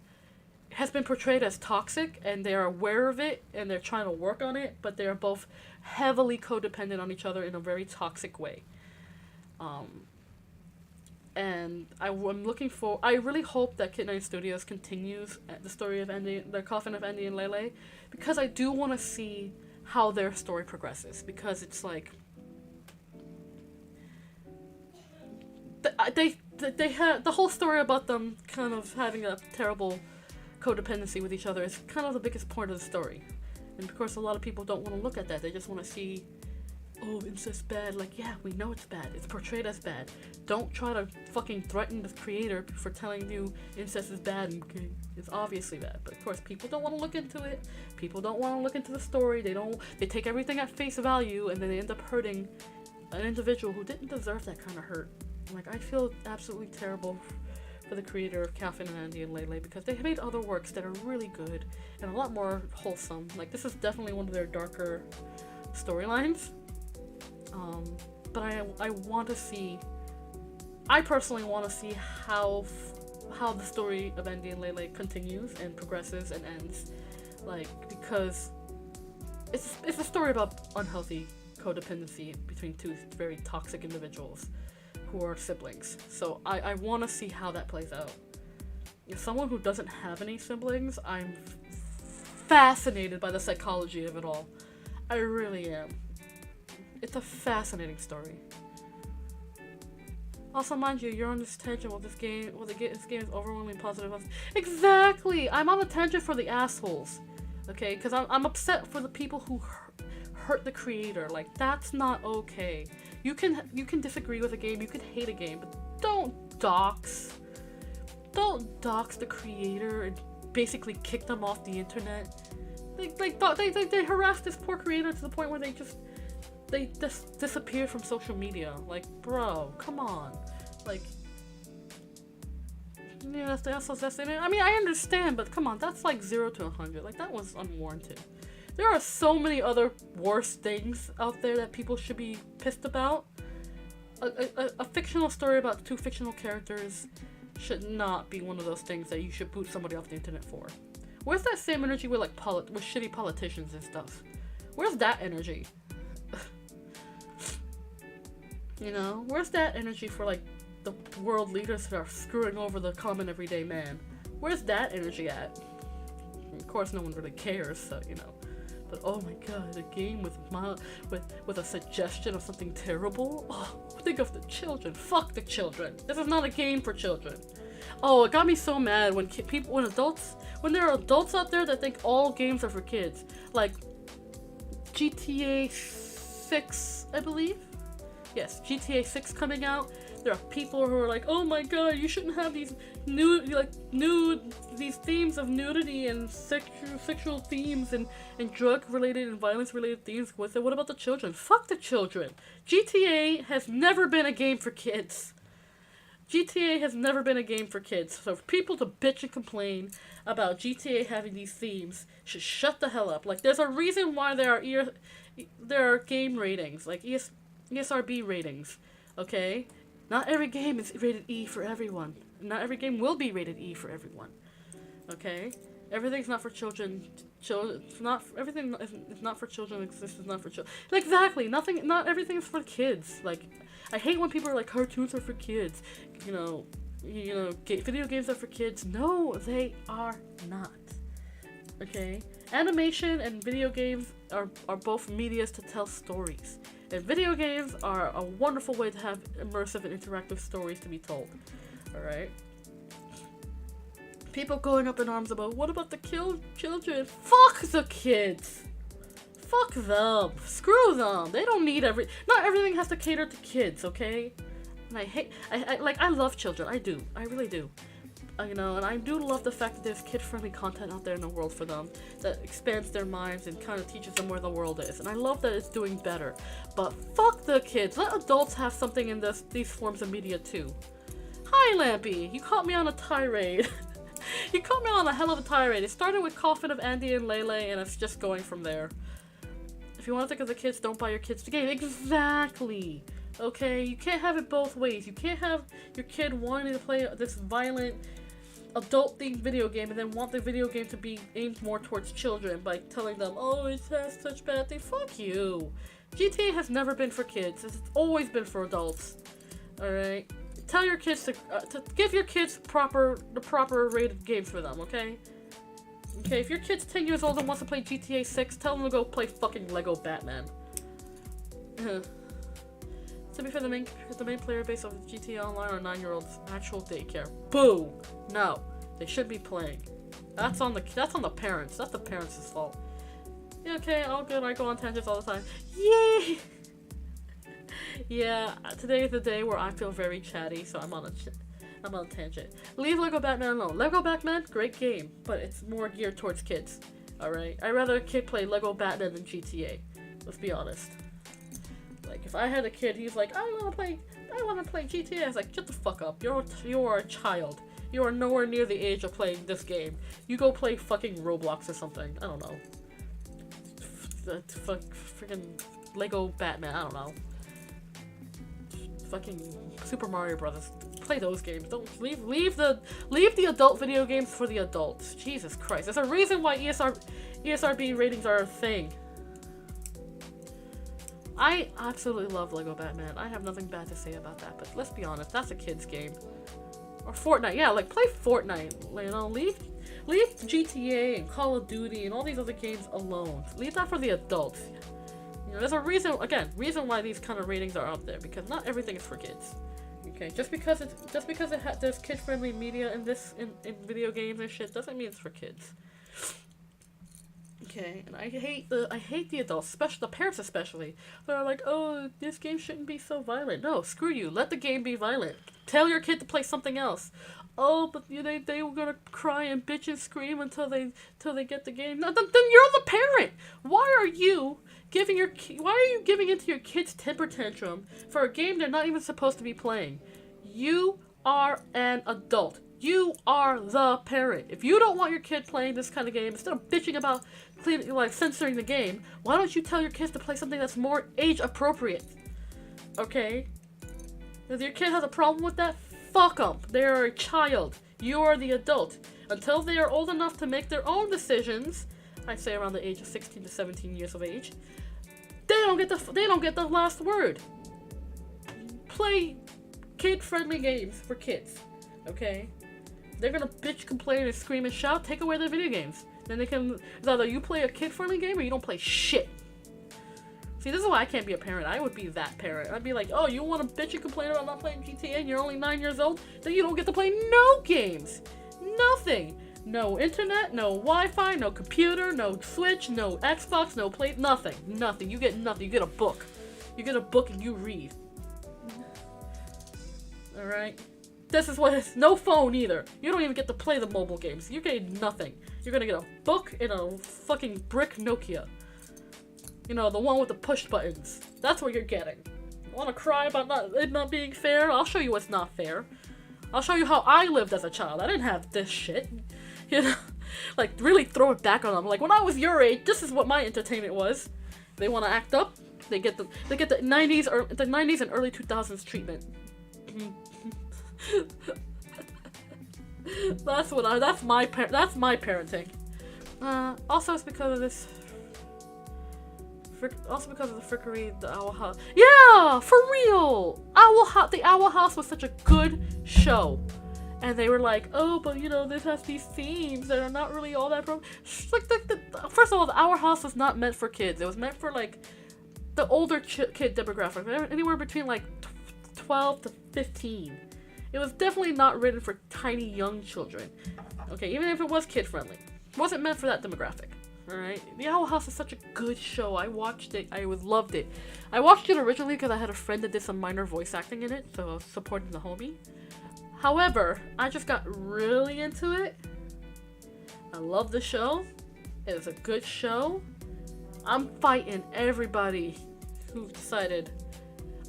has been portrayed as toxic, and they are aware of it, and they're trying to work on it, but they are both heavily codependent on each other in a very toxic way. And I really hope that Kid 9 Studios continues the story of the Coffin of Andy and Lele, because I do want to see how their story progresses, because it's like they had the whole story about them kind of having a terrible codependency with each other is kind of the biggest part of the story. And of course, a lot of people don't want to look at that. They just want to see, oh, incest bad. Like, yeah, we know it's bad. It's portrayed as bad. Don't try to fucking threaten the creator for telling you incest is bad and it's obviously bad. But of course, people don't want to look into it. People don't want to look into the story. They take everything at face value, and then they end up hurting an individual who didn't deserve that kind of hurt. Like, I feel absolutely terrible for the creator of Coffin and Andy and Lele, because they made other works that are really good and a lot more wholesome. Like, this is definitely one of their darker storylines. But I personally want to see how the story of Andy and Lele continues and progresses and ends. Like, because it's a story about unhealthy codependency between two very toxic individuals who are siblings. So I want to see how that plays out. As someone who doesn't have any siblings, I'm fascinated by the psychology of it all. I really am. It's a fascinating story. Also, mind you, you're on this tangent with this game. Well, this game is overwhelmingly positive. Exactly! I'm on a tangent for the assholes. Okay? Because I'm upset for the people who hurt the creator. Like, that's not okay. You can disagree with a game, you can hate a game, but don't dox the creator and basically kick them off the internet. They harassed this poor creator to the point where they just disappeared from social media. Like, bro, come on. Like, Yeah, that's it. I mean, I understand, but come on, that's like 0 to 100. Like, that was unwarranted. There are so many other worse things out there that people should be pissed about. A fictional story about two fictional characters should not be one of those things that you should boot somebody off the internet for. Where's that same energy with like with shitty politicians and stuff? Where's that energy? You know, where's that energy for like the world leaders that are screwing over the common everyday man? Where's that energy at? Of course, no one really cares, so you know. But oh my god, a game with a suggestion of something terrible? Oh, think of the children. Fuck the children. This is not a game for children. Oh, it got me so mad when when there are adults out there that think all games are for kids. Like GTA 6, I believe. Yes, GTA 6 coming out. There are people who are like, oh my god, you shouldn't have these these themes of nudity and sexual themes and drug-related and violence-related themes with it. What about the children? Fuck the children. GTA has never been a game for kids. GTA has never been a game for kids. So for people to bitch and complain about GTA having these themes should shut the hell up. Like, there's a reason why there are game ratings, like ESRB ratings, okay? Not every game is rated E for everyone. Not every game will be rated E for everyone. Okay? Everything's not for children. Everything is not for children. Exists is not for children. Exactly. Not everything is for kids. Like, I hate when people are like, cartoons are for kids. You know, video games are for kids. No, they are not. Okay? Animation and video games are both medias to tell stories. And video games are a wonderful way to have immersive and interactive stories to be told. Alright? People going up in arms about, what about the children? Fuck the kids! Fuck them! Screw them! They don't need not everything has to cater to kids, okay? And I love children. I do. I really do. You know, and I do love the fact that there's kid-friendly content out there in the world for them that expands their minds and kind of teaches them where the world is. And I love that it's doing better. But fuck the kids. Let adults have something in these forms of media too. Hi, Lampy. You caught me on a tirade. You caught me on a hell of a tirade. It started with Coffin of Andy and Lele, and it's just going from there. If you want to think of the kids, don't buy your kids the game. Exactly. Okay? You can't have it both ways. You can't have your kid wanting to play this violent adult-themed video game and then want the video game to be aimed more towards children by telling them, oh, it has such bad things. Fuck you. GTA has never been for kids. It's always been for adults. Alright? Tell your kids to give your kids the proper rated games for them, okay? Okay, if your kid's 10 years old and wants to play GTA 6, tell them to go play fucking Lego Batman. To be fair, the main player base of GTA Online are 9-year-olds. Actual daycare. Boo! No, they should be playing. That's on the parents. That's the parents' fault. Yeah, okay, all good. I go on tangents all the time. Yay! Yeah, today is the day where I feel very chatty, so I'm on a tangent. Leave Lego Batman alone. Lego Batman, great game, but it's more geared towards kids. Alright? I'd rather a kid play Lego Batman than GTA. Let's be honest. Like, if I had a kid, he's like, I want to play GTA. I was like, shut the fuck up. You are a child. You are nowhere near the age of playing this game. You go play fucking Roblox or something. I don't know. Freaking Lego Batman. I don't know. Fucking Super Mario Brothers. Play those games. Don't leave the adult video games for the adults. Jesus Christ. There's a reason why ESRB ratings are a thing. I absolutely love Lego Batman. I have nothing bad to say about that, but let's be honest, that's a kid's game. Or Fortnite, yeah, like play Fortnite. You know, leave GTA and Call of Duty and all these other games alone. Leave that for the adults. You know, there's a reason why these kind of ratings are out there, because not everything is for kids. Okay, just because there's kid-friendly media in video games and shit doesn't mean it's for kids. Okay, and I hate the adults, especially the parents especially. They're like, oh, this game shouldn't be so violent. No, screw you. Let the game be violent. Tell your kid to play something else. Oh, but they were gonna cry and bitch and scream until they get the game. No, then you're the parent. Why are you giving into your kid's temper tantrum for a game they're not even supposed to be playing? You are an adult. You are the parent. If you don't want your kid playing this kind of game, instead of bitching about censoring the game, why don't you tell your kids to play something that's more age appropriate? Okay? If your kid has a problem with that, fuck them. They are a child. You are the adult. Until they are old enough to make their own decisions, I'd say around the age of 16 to 17 years of age, they don't get the last word. Play kid-friendly games for kids. Okay? They're gonna bitch, complain, and scream and shout. Take away their video games. Then they can. It's either you play a kid-friendly game or you don't play shit. See, this is why I can't be a parent. I would be that parent. I'd be like, oh, you want to bitch and complain about not playing GTA and you're only 9 years old? Then you don't get to play no games. Nothing. No internet, no Wi-Fi, no computer, no Switch, no Xbox, no play. Nothing. Nothing. You get nothing. You get a book. You get a book and you read. Alright? This is what it's. No phone either. You don't even get to play the mobile games. You're getting nothing. You're gonna get a book and a fucking brick Nokia. You know, the one with the push buttons. That's what you're getting. Want to cry about it not being fair? I'll show you what's not fair. I'll show you how I lived as a child. I didn't have this shit. You know? Like, really throw it back on them. Like, when I was your age, this is what my entertainment was. They want to act up. They get the 90s or the 90s and early 2000s treatment. That's my parenting. Also, it's because of this. Also because of the frickery, the Owl House. Yeah, for real. The Owl House was such a good show, and they were like, oh, but you know, this has these themes that are not really all that. Like first of all, the Owl House was not meant for kids. It was meant for like the older kid demographic, anywhere between like 12 to 15. It was definitely not written for tiny young children. Okay, even if it was kid friendly, it wasn't meant for that demographic. Alright, The Owl House is such a good show. I watched it. I loved it. I watched it originally because I had a friend that did some minor voice acting in it, so I was supporting the homie. However, I just got really into it. I love the show. It was a good show. I'm fighting everybody who decided.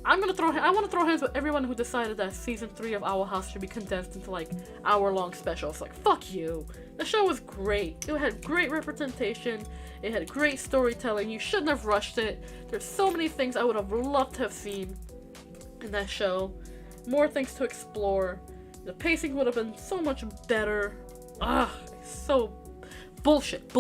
I want to throw hands with everyone who decided that season 3 of Owl House should be condensed into like hour-long specials. Like, fuck you. The show was great. It had great representation. It had great storytelling. You shouldn't have rushed it. There's so many things I would have loved to have seen in that show. More things to explore. The pacing would have been so much better. So bullshit.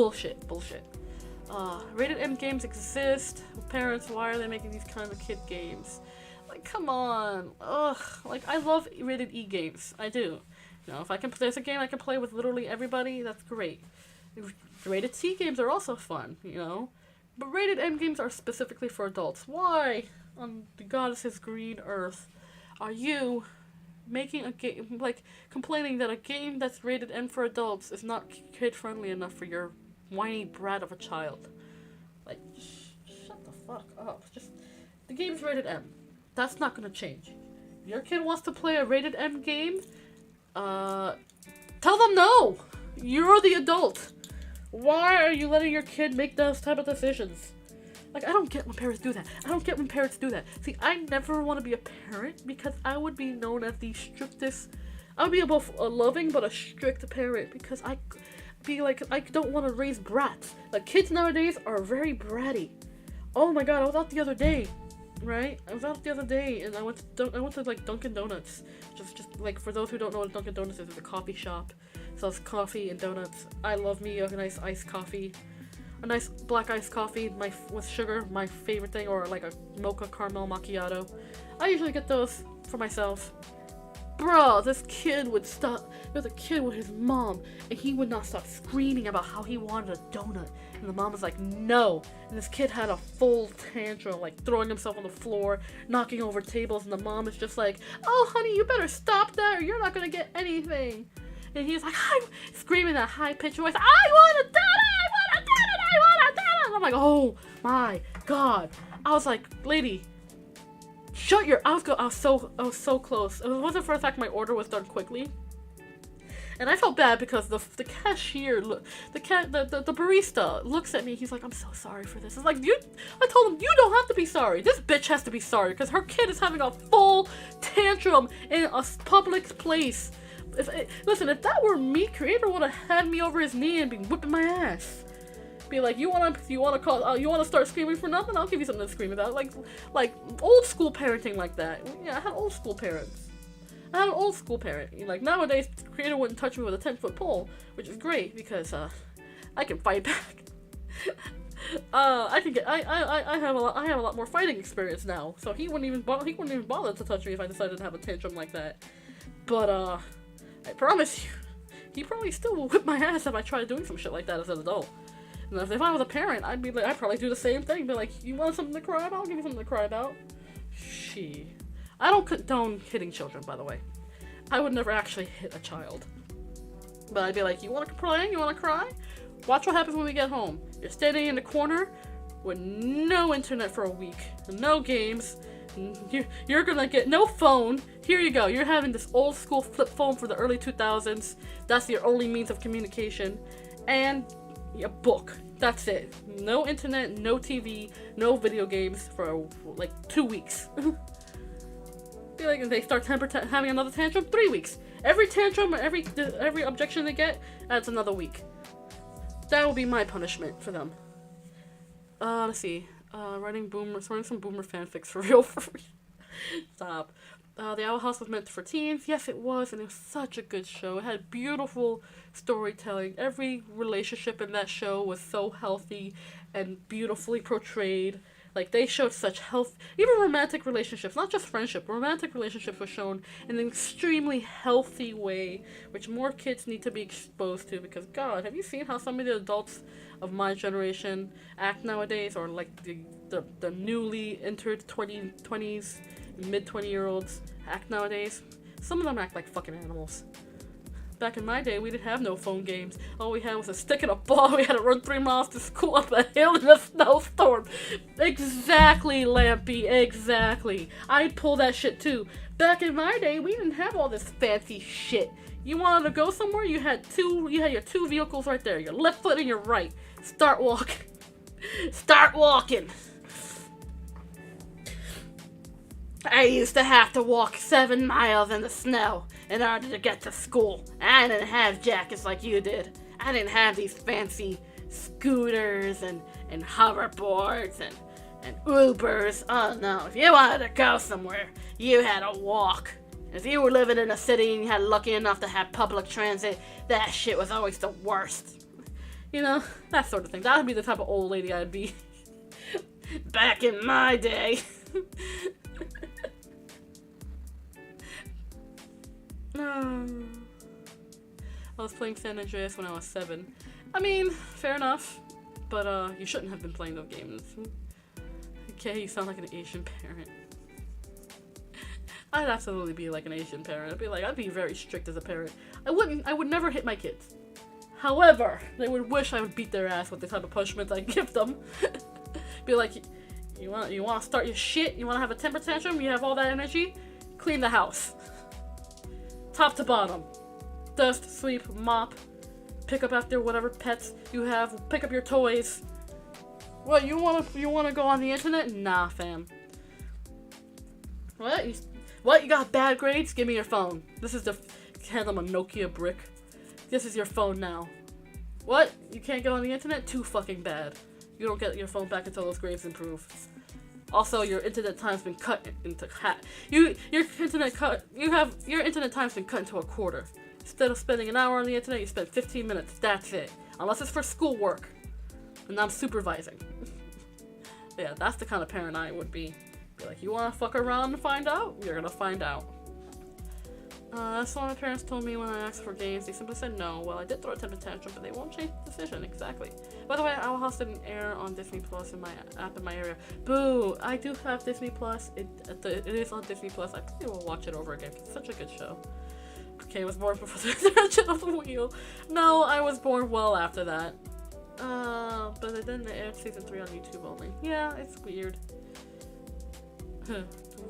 Rated M games exist. Parents, why are they making these kinds of kid games? Like, come on. Ugh. Like, I love rated E games. I do. You know, if there's a game I can play with literally everybody, that's great. Rated C games are also fun, you know? But rated M games are specifically for adults. Why, on the goddess's green earth, are you making a game, like, complaining that a game that's rated M for adults is not kid-friendly enough for your whiny brat of a child? Like, shut the fuck up. The game's rated M. That's not gonna change. If your kid wants to play a rated M game, tell them no! You're the adult. Why are you letting your kid make those type of decisions? Like, I don't get when parents do that. See, I never want to be a parent because I would be known as the strictest. I would be both a loving but a strict parent because I don't want to raise brats. Like, kids nowadays are very bratty. Oh my god, I was out the other day. Right? I was out the other day and I went to like Dunkin' Donuts. Just like, for those who don't know what Dunkin' Donuts is, it's a coffee shop. It sells coffee and donuts. I love me a nice iced coffee. A nice black iced coffee with sugar, my favorite thing, or like a mocha caramel macchiato. I usually get those for myself. Bro, this kid would stop. There was a kid with his mom, and he would not stop screaming about how he wanted a donut. And the mom was like, no. And this kid had a full tantrum, like throwing himself on the floor, knocking over tables, and the mom is just like, oh, honey, you better stop that or you're not gonna get anything. And he's like, screaming that high-pitched voice, I want a donut! I want a donut! I want a donut! And I'm like, oh my god. I was like, lady, shut your. I was so close. It wasn't for the fact my order was done quickly, and I felt bad because the cashier, the barista looks at me. He's like, "I'm so sorry for this." It's like, I told him, you don't have to be sorry. This bitch has to be sorry because her kid is having a full tantrum in a public place Listen, if that were me, creator would have had me over his knee and be whipping my ass. Be like, you wanna start screaming for nothing? I'll give you something to scream about. Like old school parenting like that. Yeah, I had old school parents. I had an old school parent. Like nowadays, the creator wouldn't touch me with a 10-foot pole, which is great because I can fight back. I have a lot more fighting experience now, so he wouldn't even bother to touch me if I decided to have a tantrum like that. But I promise you, he probably still will whip my ass if I try doing some shit like that as an adult. And if I was a parent, I'd probably do the same thing. Be like, you want something to cry about? I'll give you something to cry about. I don't condone hitting children, by the way. I would never actually hit a child. But I'd be like, you want to play? You want to cry? Watch what happens when we get home. You're standing in the corner with no internet for a week, no games. You're gonna get no phone. Here you go. You're having this old school flip phone for the early 2000s. That's your only means of communication. And a book. That's it. No internet, no TV, no video games for like 2 weeks. Feel like if they start having another tantrum, 3 weeks. Every tantrum or every objection they get adds another week. That will be my punishment for them. Let's see. Writing some boomer fanfics for real. Stop. The Owl House was meant for teens. Yes, it was, and it was such a good show. It had beautiful storytelling. Every relationship in that show was so healthy and beautifully portrayed. Like, they showed such health, even romantic relationships, not just friendship, romantic relationships were shown in an extremely healthy way, which more kids need to be exposed to, because, God, have you seen how some of the adults of my generation act nowadays, or, like, the newly entered 20s, mid-20-year-olds act nowadays? Some of them act like fucking animals. Back in my day, we didn't have no phone games. All we had was a stick and a ball. We had to run 3 miles to school up a hill in a snowstorm. Exactly, Lampy, exactly. I'd pull that shit too. Back in my day, we didn't have all this fancy shit. You wanted to go somewhere, you had your 2 vehicles right there, your left foot and your right. Start walking. Start walking. I used to have to walk 7 miles in the snow in order to get to school. I didn't have jackets like you did. I didn't have these fancy scooters and hoverboards and Ubers. Oh no, if you wanted to go somewhere, you had to walk. If you were living in a city and you had lucky enough to have public transit, that shit was always the worst. You know, that sort of thing. That would be the type of old lady I'd be. Back in my day. No. I was playing San Andreas when I was 7. I mean, fair enough. But, you shouldn't have been playing those games. Okay, you sound like an Asian parent. I'd absolutely be like an Asian parent. I'd be very strict as a parent. I would never hit my kids. However, they would wish I would beat their ass with the type of punishments I give them. Be like, you want to start your shit? You want to have a temper tantrum? You have all that energy? Clean the house. Top to bottom. Dust, sweep, mop, pick up after whatever pets you have, pick up your toys. What, you wanna go on the internet? Nah, fam. What, you got bad grades? Give me your phone. This is hand them a Nokia brick. This is your phone now. What? You can't get on the internet? Too fucking bad. You don't get your phone back until those grades improve. Also, your internet time's been cut into your internet time's been cut into a quarter. Instead of spending an hour on the internet, you spend 15 minutes. That's it. Unless it's for schoolwork, and I'm supervising. Yeah, that's the kind of parent I would be. Be like, you want to fuck around and find out? You're gonna find out. That's what my parents told me when I asked for games. They simply said no. Well, I did throw a temper tantrum, but they won't change the decision. Exactly. By the way, Owl House didn't air on Disney Plus in my app in my area. Boo! I do have Disney Plus. It is on Disney Plus. I probably will watch it over again. It's such a good show. Okay, was born before the invention of the wheel. No, I was born well after that. But then they aired season 3 on YouTube only. Yeah, it's weird.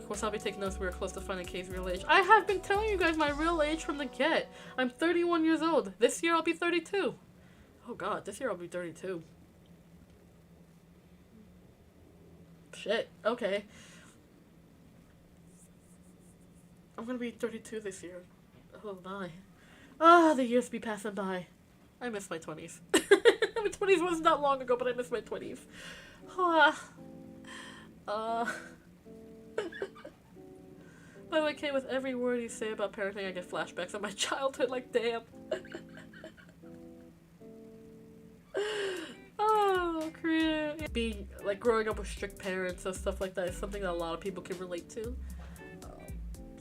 Wasabi, take notes. We were close to finding Kay's real age. I have been telling you guys my real age from the get. I'm 31 years old. This year I'll be 32. Oh god, this year I'll be 32. Shit. Okay. I'm gonna be 32 this year. Oh my. Ah, the years be passing by. I miss my 20s. My 20s was not long ago, but I miss my 20s. Ah. By the way, Kay, with every word you say about parenting, I get flashbacks of my childhood, like, damn. Oh, Korea. Being, like, growing up with strict parents and stuff like that is something that a lot of people can relate to.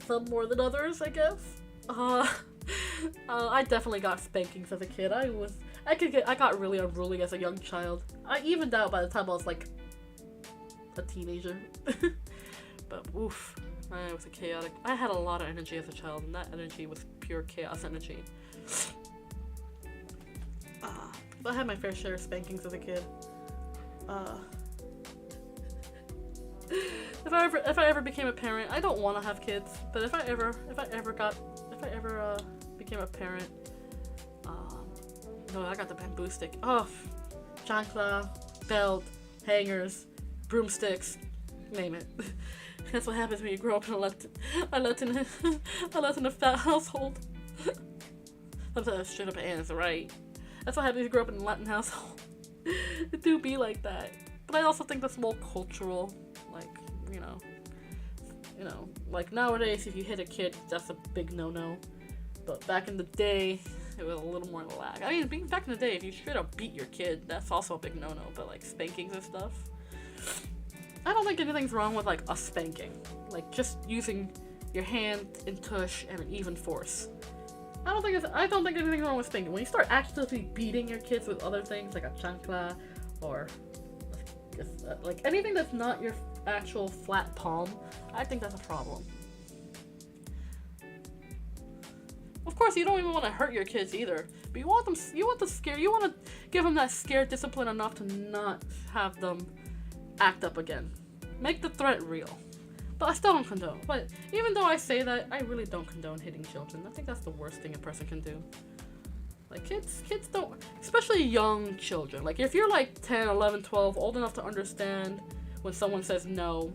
Some more than others, I guess. I definitely got spankings as a kid. I got really unruly as a young child. I evened out by the time I was, like, a teenager. But, oof. I was a chaotic. I had a lot of energy as a child, and that energy was pure chaos energy. But I had my fair share of spankings as a kid. If I ever became a parent, I don't want to have kids, but if I ever became a parent, no, I got the bamboo stick. Oh, chancla, belt, hangers, broomsticks, name it. That's what happens when you grow up in a Latin fat household. Sometimes straight up answer, right? That's what happens when you grow up in a Latin household. It do be like that. But I also think that's more cultural. Like, you know, like nowadays if you hit a kid, that's a big no-no. But back in the day, it was a little more lax. I mean, back in the day, if you straight up beat your kid, that's also a big no-no. But like spankings and stuff, I don't think anything's wrong with like a spanking. Like just using your hand and tush and an even force. I don't think anything's wrong with spanking. When you start actively beating your kids with other things like a chancla or like anything that's not your actual flat palm, I think that's a problem. Of course, you don't even want to hurt your kids either, but you want to give them that scare discipline enough to not have them act up again. Make the threat real. But I still don't condone. But even though I say that, I really don't condone hitting children. I think that's the worst thing a person can do. Like kids don't, especially young children. Like if you're like 10, 11, 12, old enough to understand when someone says no,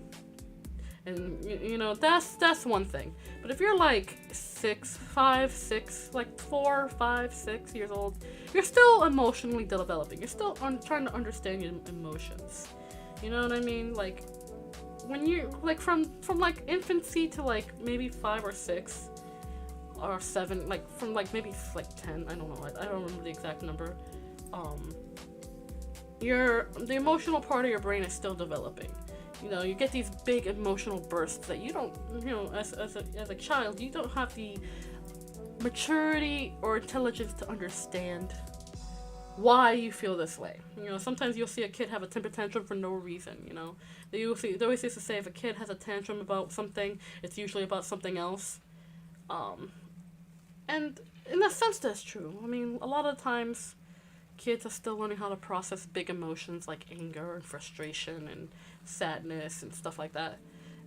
and you know, that's one thing. But if you're like 4, 5, 6 years old, you're still emotionally developing. You're still trying to understand your emotions. You know what I mean? Like when you like from like infancy to like maybe 5 or 6 or 7, like from like maybe like 10. I don't know. I don't remember the exact number. The emotional part of your brain is still developing. You know, you get these big emotional bursts that you don't, you know, as a child, you don't have the maturity or intelligence to understand why you feel this way. You know, sometimes you'll see a kid have a temper tantrum for no reason, you know. They always used to say if a kid has a tantrum about something, it's usually about something else. And in a sense that's true. I mean, a lot of times kids are still learning how to process big emotions like anger and frustration and sadness and stuff like that.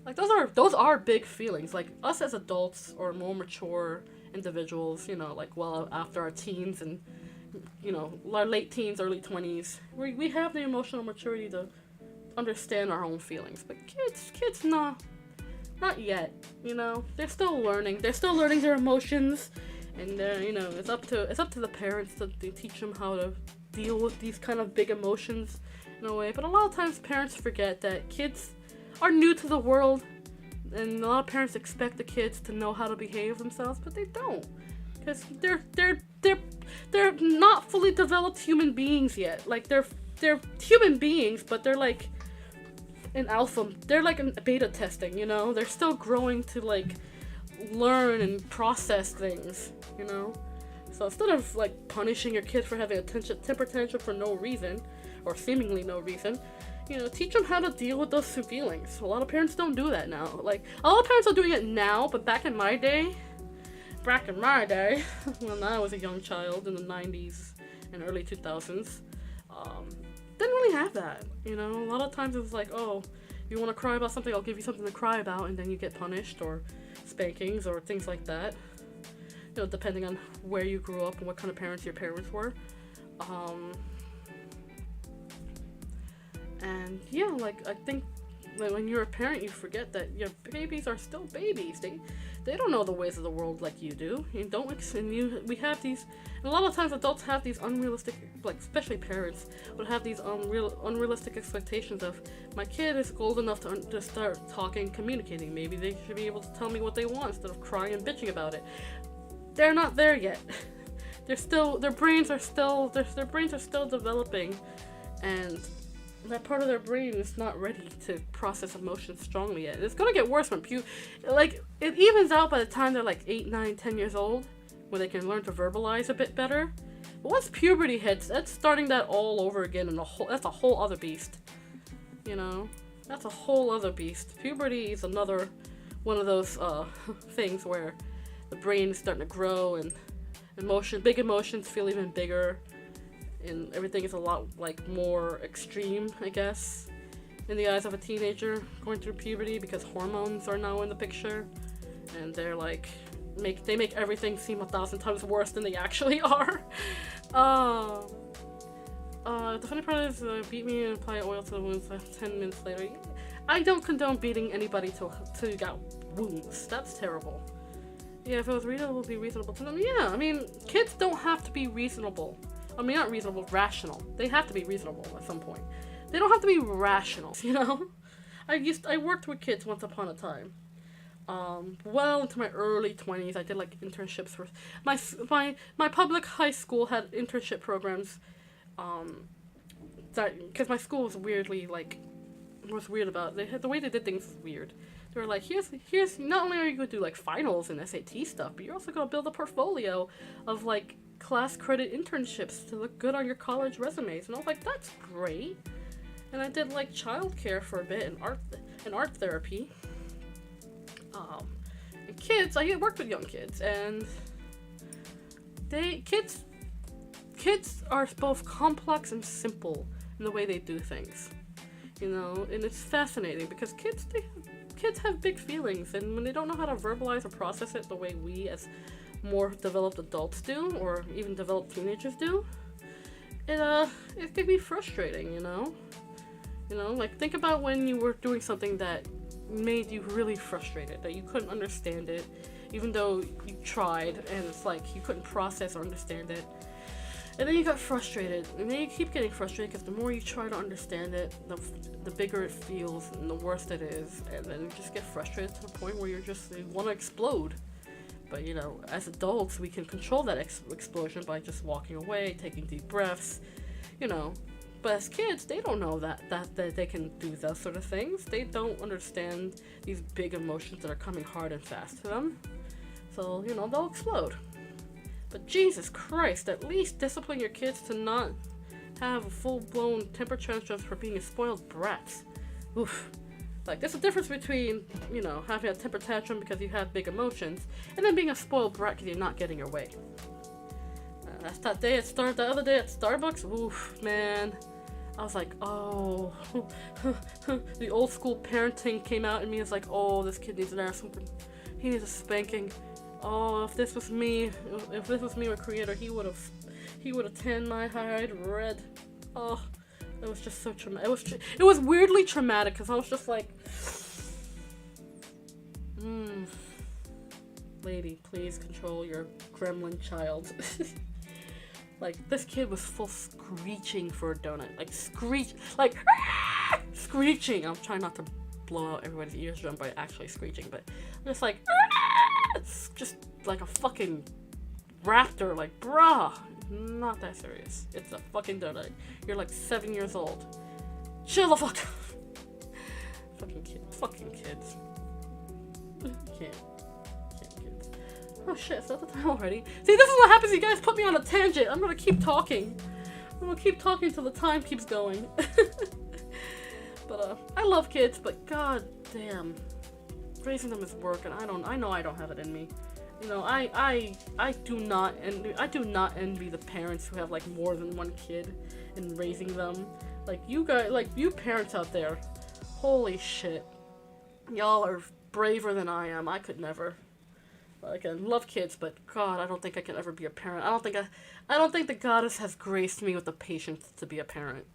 Like those are big feelings. Like us as adults or more mature individuals, you know, like well after our teens and you know, our late teens, early 20s, we have the emotional maturity to understand our own feelings. But kids not yet, you know. They're still learning their emotions, and you know, it's up to the parents to teach them how to deal with these kind of big emotions in a way. But a lot of times parents forget that kids are new to the world, and a lot of parents expect the kids to know how to behave themselves, but they don't. Because they're not fully developed human beings yet. Like they're human beings, but they're like in alpha. They're like in beta testing. You know, they're still growing to like learn and process things. You know, so instead of like punishing your kids for having a temper tantrum for no reason or seemingly no reason, you know, teach them how to deal with those feelings. A lot of parents don't do that now. Like a lot of parents are doing it now, but back in my day, when I was a young child in the 90s and early 2000s, didn't really have that, you know. A lot of times it was like, oh, you want to cry about something, I'll give you something to cry about, and then you get punished or spankings or things like that, you know, depending on where you grew up and what kind of parents your parents were. And yeah, like I think like when you're a parent, you forget that your babies are still babies. They don't know the ways of the world like you do. You don't, we have these, and a lot of times adults have these unrealistic, like especially parents would have these unrealistic expectations of, my kid is old enough to start talking, communicating. Maybe they should be able to tell me what they want instead of crying and bitching about it. They're not there yet. Their brains are still developing, and that part of their brain is not ready to process emotions strongly yet. It's gonna get worse when it evens out by the time they're like 8, 9, 10 years old, where they can learn to verbalize a bit better. But once puberty hits, that's starting that all over again, and that's a whole other beast. You know, that's a whole other beast. Puberty is another one of those things where the brain is starting to grow, and big emotions feel even bigger. And everything is a lot like more extreme, I guess, in the eyes of a teenager going through puberty, because hormones are now in the picture, and they're like they make everything seem 1,000 times worse than they actually are. The funny part is, beat me and apply oil to the wounds 10 minutes later. I don't condone beating anybody till you got wounds. That's terrible. Yeah, if it was reasonable, it would be reasonable to them. Yeah, I mean, kids don't have to be reasonable. I mean, not reasonable, rational. They have to be reasonable at some point. They don't have to be rational, you know? I worked with kids once upon a time. Well into my early 20s, I did like internships for my public high school had internship programs. Because my school was weirdly was weird about it. The way they did things was weird. They were like, here's not only are you going to do like finals and SAT stuff, but you're also going to build a portfolio of like class credit internships to look good on your college resumes. And I was like, that's great. And I did like childcare for a bit, and art therapy. And kids, I worked with young kids, and kids are both complex and simple in the way they do things, you know. And it's fascinating because kids have big feelings, and when they don't know how to verbalize or process it the way we as more developed adults do, or even developed teenagers do, it can be frustrating, you know. Like think about when you were doing something that made you really frustrated, that you couldn't understand it, even though you tried, and it's like you couldn't process or understand it. And then you got frustrated, and then you keep getting frustrated because the more you try to understand it, the bigger it feels and the worse it is. And then you just get frustrated to the point where you want to explode. But you know, as adults, we can control that explosion by just walking away, taking deep breaths, you know. But as kids, they don't know that they can do those sort of things. They don't understand these big emotions that are coming hard and fast to them. So, you know, they'll explode. But Jesus Christ, at least discipline your kids to not have full-blown temper tantrums for being spoiled brats. Oof. Like, there's a difference between, you know, having a temper tantrum because you have big emotions, and then being a spoiled brat because you're not getting your way. That's the other day at Starbucks. Oof, man. I was like, oh, the old school parenting came out in me. It's like, oh, this kid needs an ass whooping. He needs a spanking. Oh, if this was me my creator, he would have tanned my hide red. Oh, it was just so traumatic. It was weirdly traumatic because I was just like, lady, please control your gremlin child. Like, this kid was full screeching for a donut. Screeching. I'm trying not to blow out everybody's eardrum by actually screeching, but just like, it's just like a fucking raptor. Like, bruh, not that serious. It's a fucking donut. You're like 7 years old. Chill the fuck. Fucking kids. Can't. Oh shit, is that the time already? See, this is what happens, you guys put me on a tangent. I'm gonna keep talking. Till the time keeps going. But I love kids, but god damn, raising them is work, and I know I don't have it in me. You know, I do not envy the parents who have like more than one kid and raising them. Like you guys, like you parents out there, holy shit, y'all are braver than I am. I could never. Like, I love kids, but God, I don't think I can ever be a parent. I don't think the goddess has graced me with the patience to be a parent.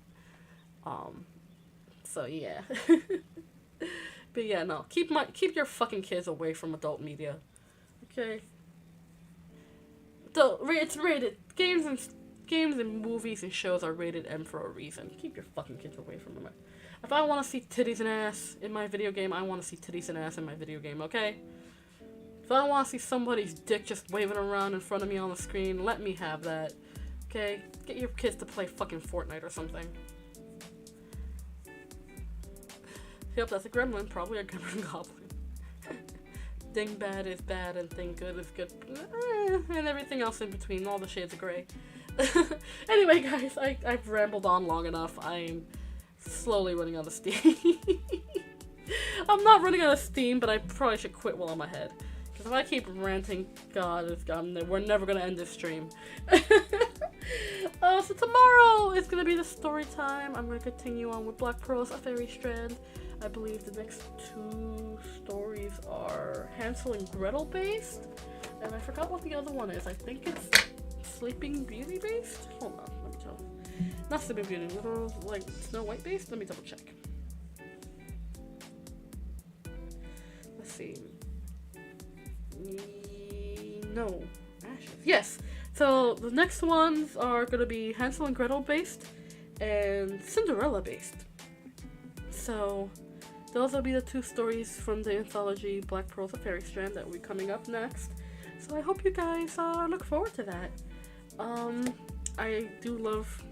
So yeah. But yeah, no, keep your fucking kids away from adult media, okay? It's rated. Games and movies and shows are rated M for a reason. Keep your fucking kids away from them. If I want to see titties and ass in my video game, I want to see titties and ass in my video game, okay? If I want to see somebody's dick just waving around in front of me on the screen, let me have that, okay? Get your kids to play fucking Fortnite or something. Yep, that's a gremlin. Probably a gremlin goblin. Thing bad is bad and thing good is good. And everything else in between, all the shades of gray. Anyway, guys, I've rambled on long enough. I'm slowly running out of steam. I'm not running out of steam, but I probably should quit while I'm ahead. Because if I keep ranting, we're never going to end this stream. So tomorrow is going to be the story time. I'm going to continue on with Black Pearl's A Fairy Strand. I believe the next 2 stories are Hansel and Gretel based. And I forgot what the other one is. I think it's Sleeping Beauty based? Hold on, let me tell you. Not Sleeping Beauty, like Snow White based? Let me double check. Let's see. No. Ashes. Yes! So the next ones are going to be Hansel and Gretel based and Cinderella based. So those will be the 2 stories from the anthology Black Pearl's A Fairy Strand that will be coming up next. So I hope you guys look forward to that. I do love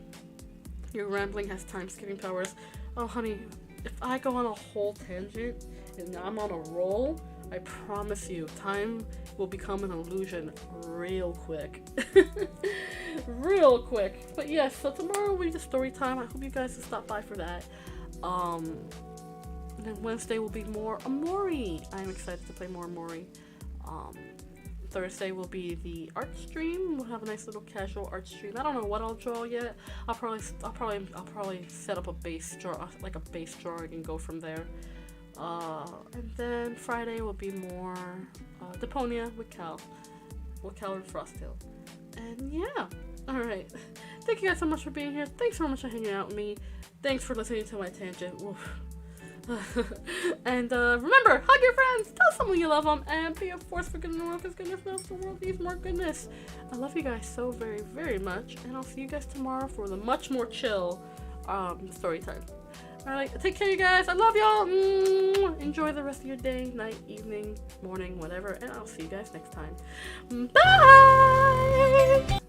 your rambling has time-skipping powers. Oh, honey, if I go on a whole tangent and I'm on a roll, I promise you, time will become an illusion real quick. Real quick. But yes, so tomorrow will be the story time. I hope you guys will stop by for that. And then Wednesday will be more Amori. I'm excited to play more Amori. Thursday will be the art stream. We'll have a nice little casual art stream. I don't know what I'll draw yet. I'll probably set up a base draw, like a base drawing, and go from there. And then Friday will be more Deponia with Cal and Frosttail. And yeah, all right. Thank you guys so much for being here. Thanks so much for hanging out with me. Thanks for listening to my tangent. Oof. And remember, hug your friends, tell someone you love them, and be a force for good in the world, because goodness knows the world needs more goodness. I love you guys so very, very much, and I'll see you guys tomorrow for the much more chill story time. Alright, take care, you guys. I love y'all. Enjoy the rest of your day, night, evening, morning, whatever, and I'll see you guys next time. Bye!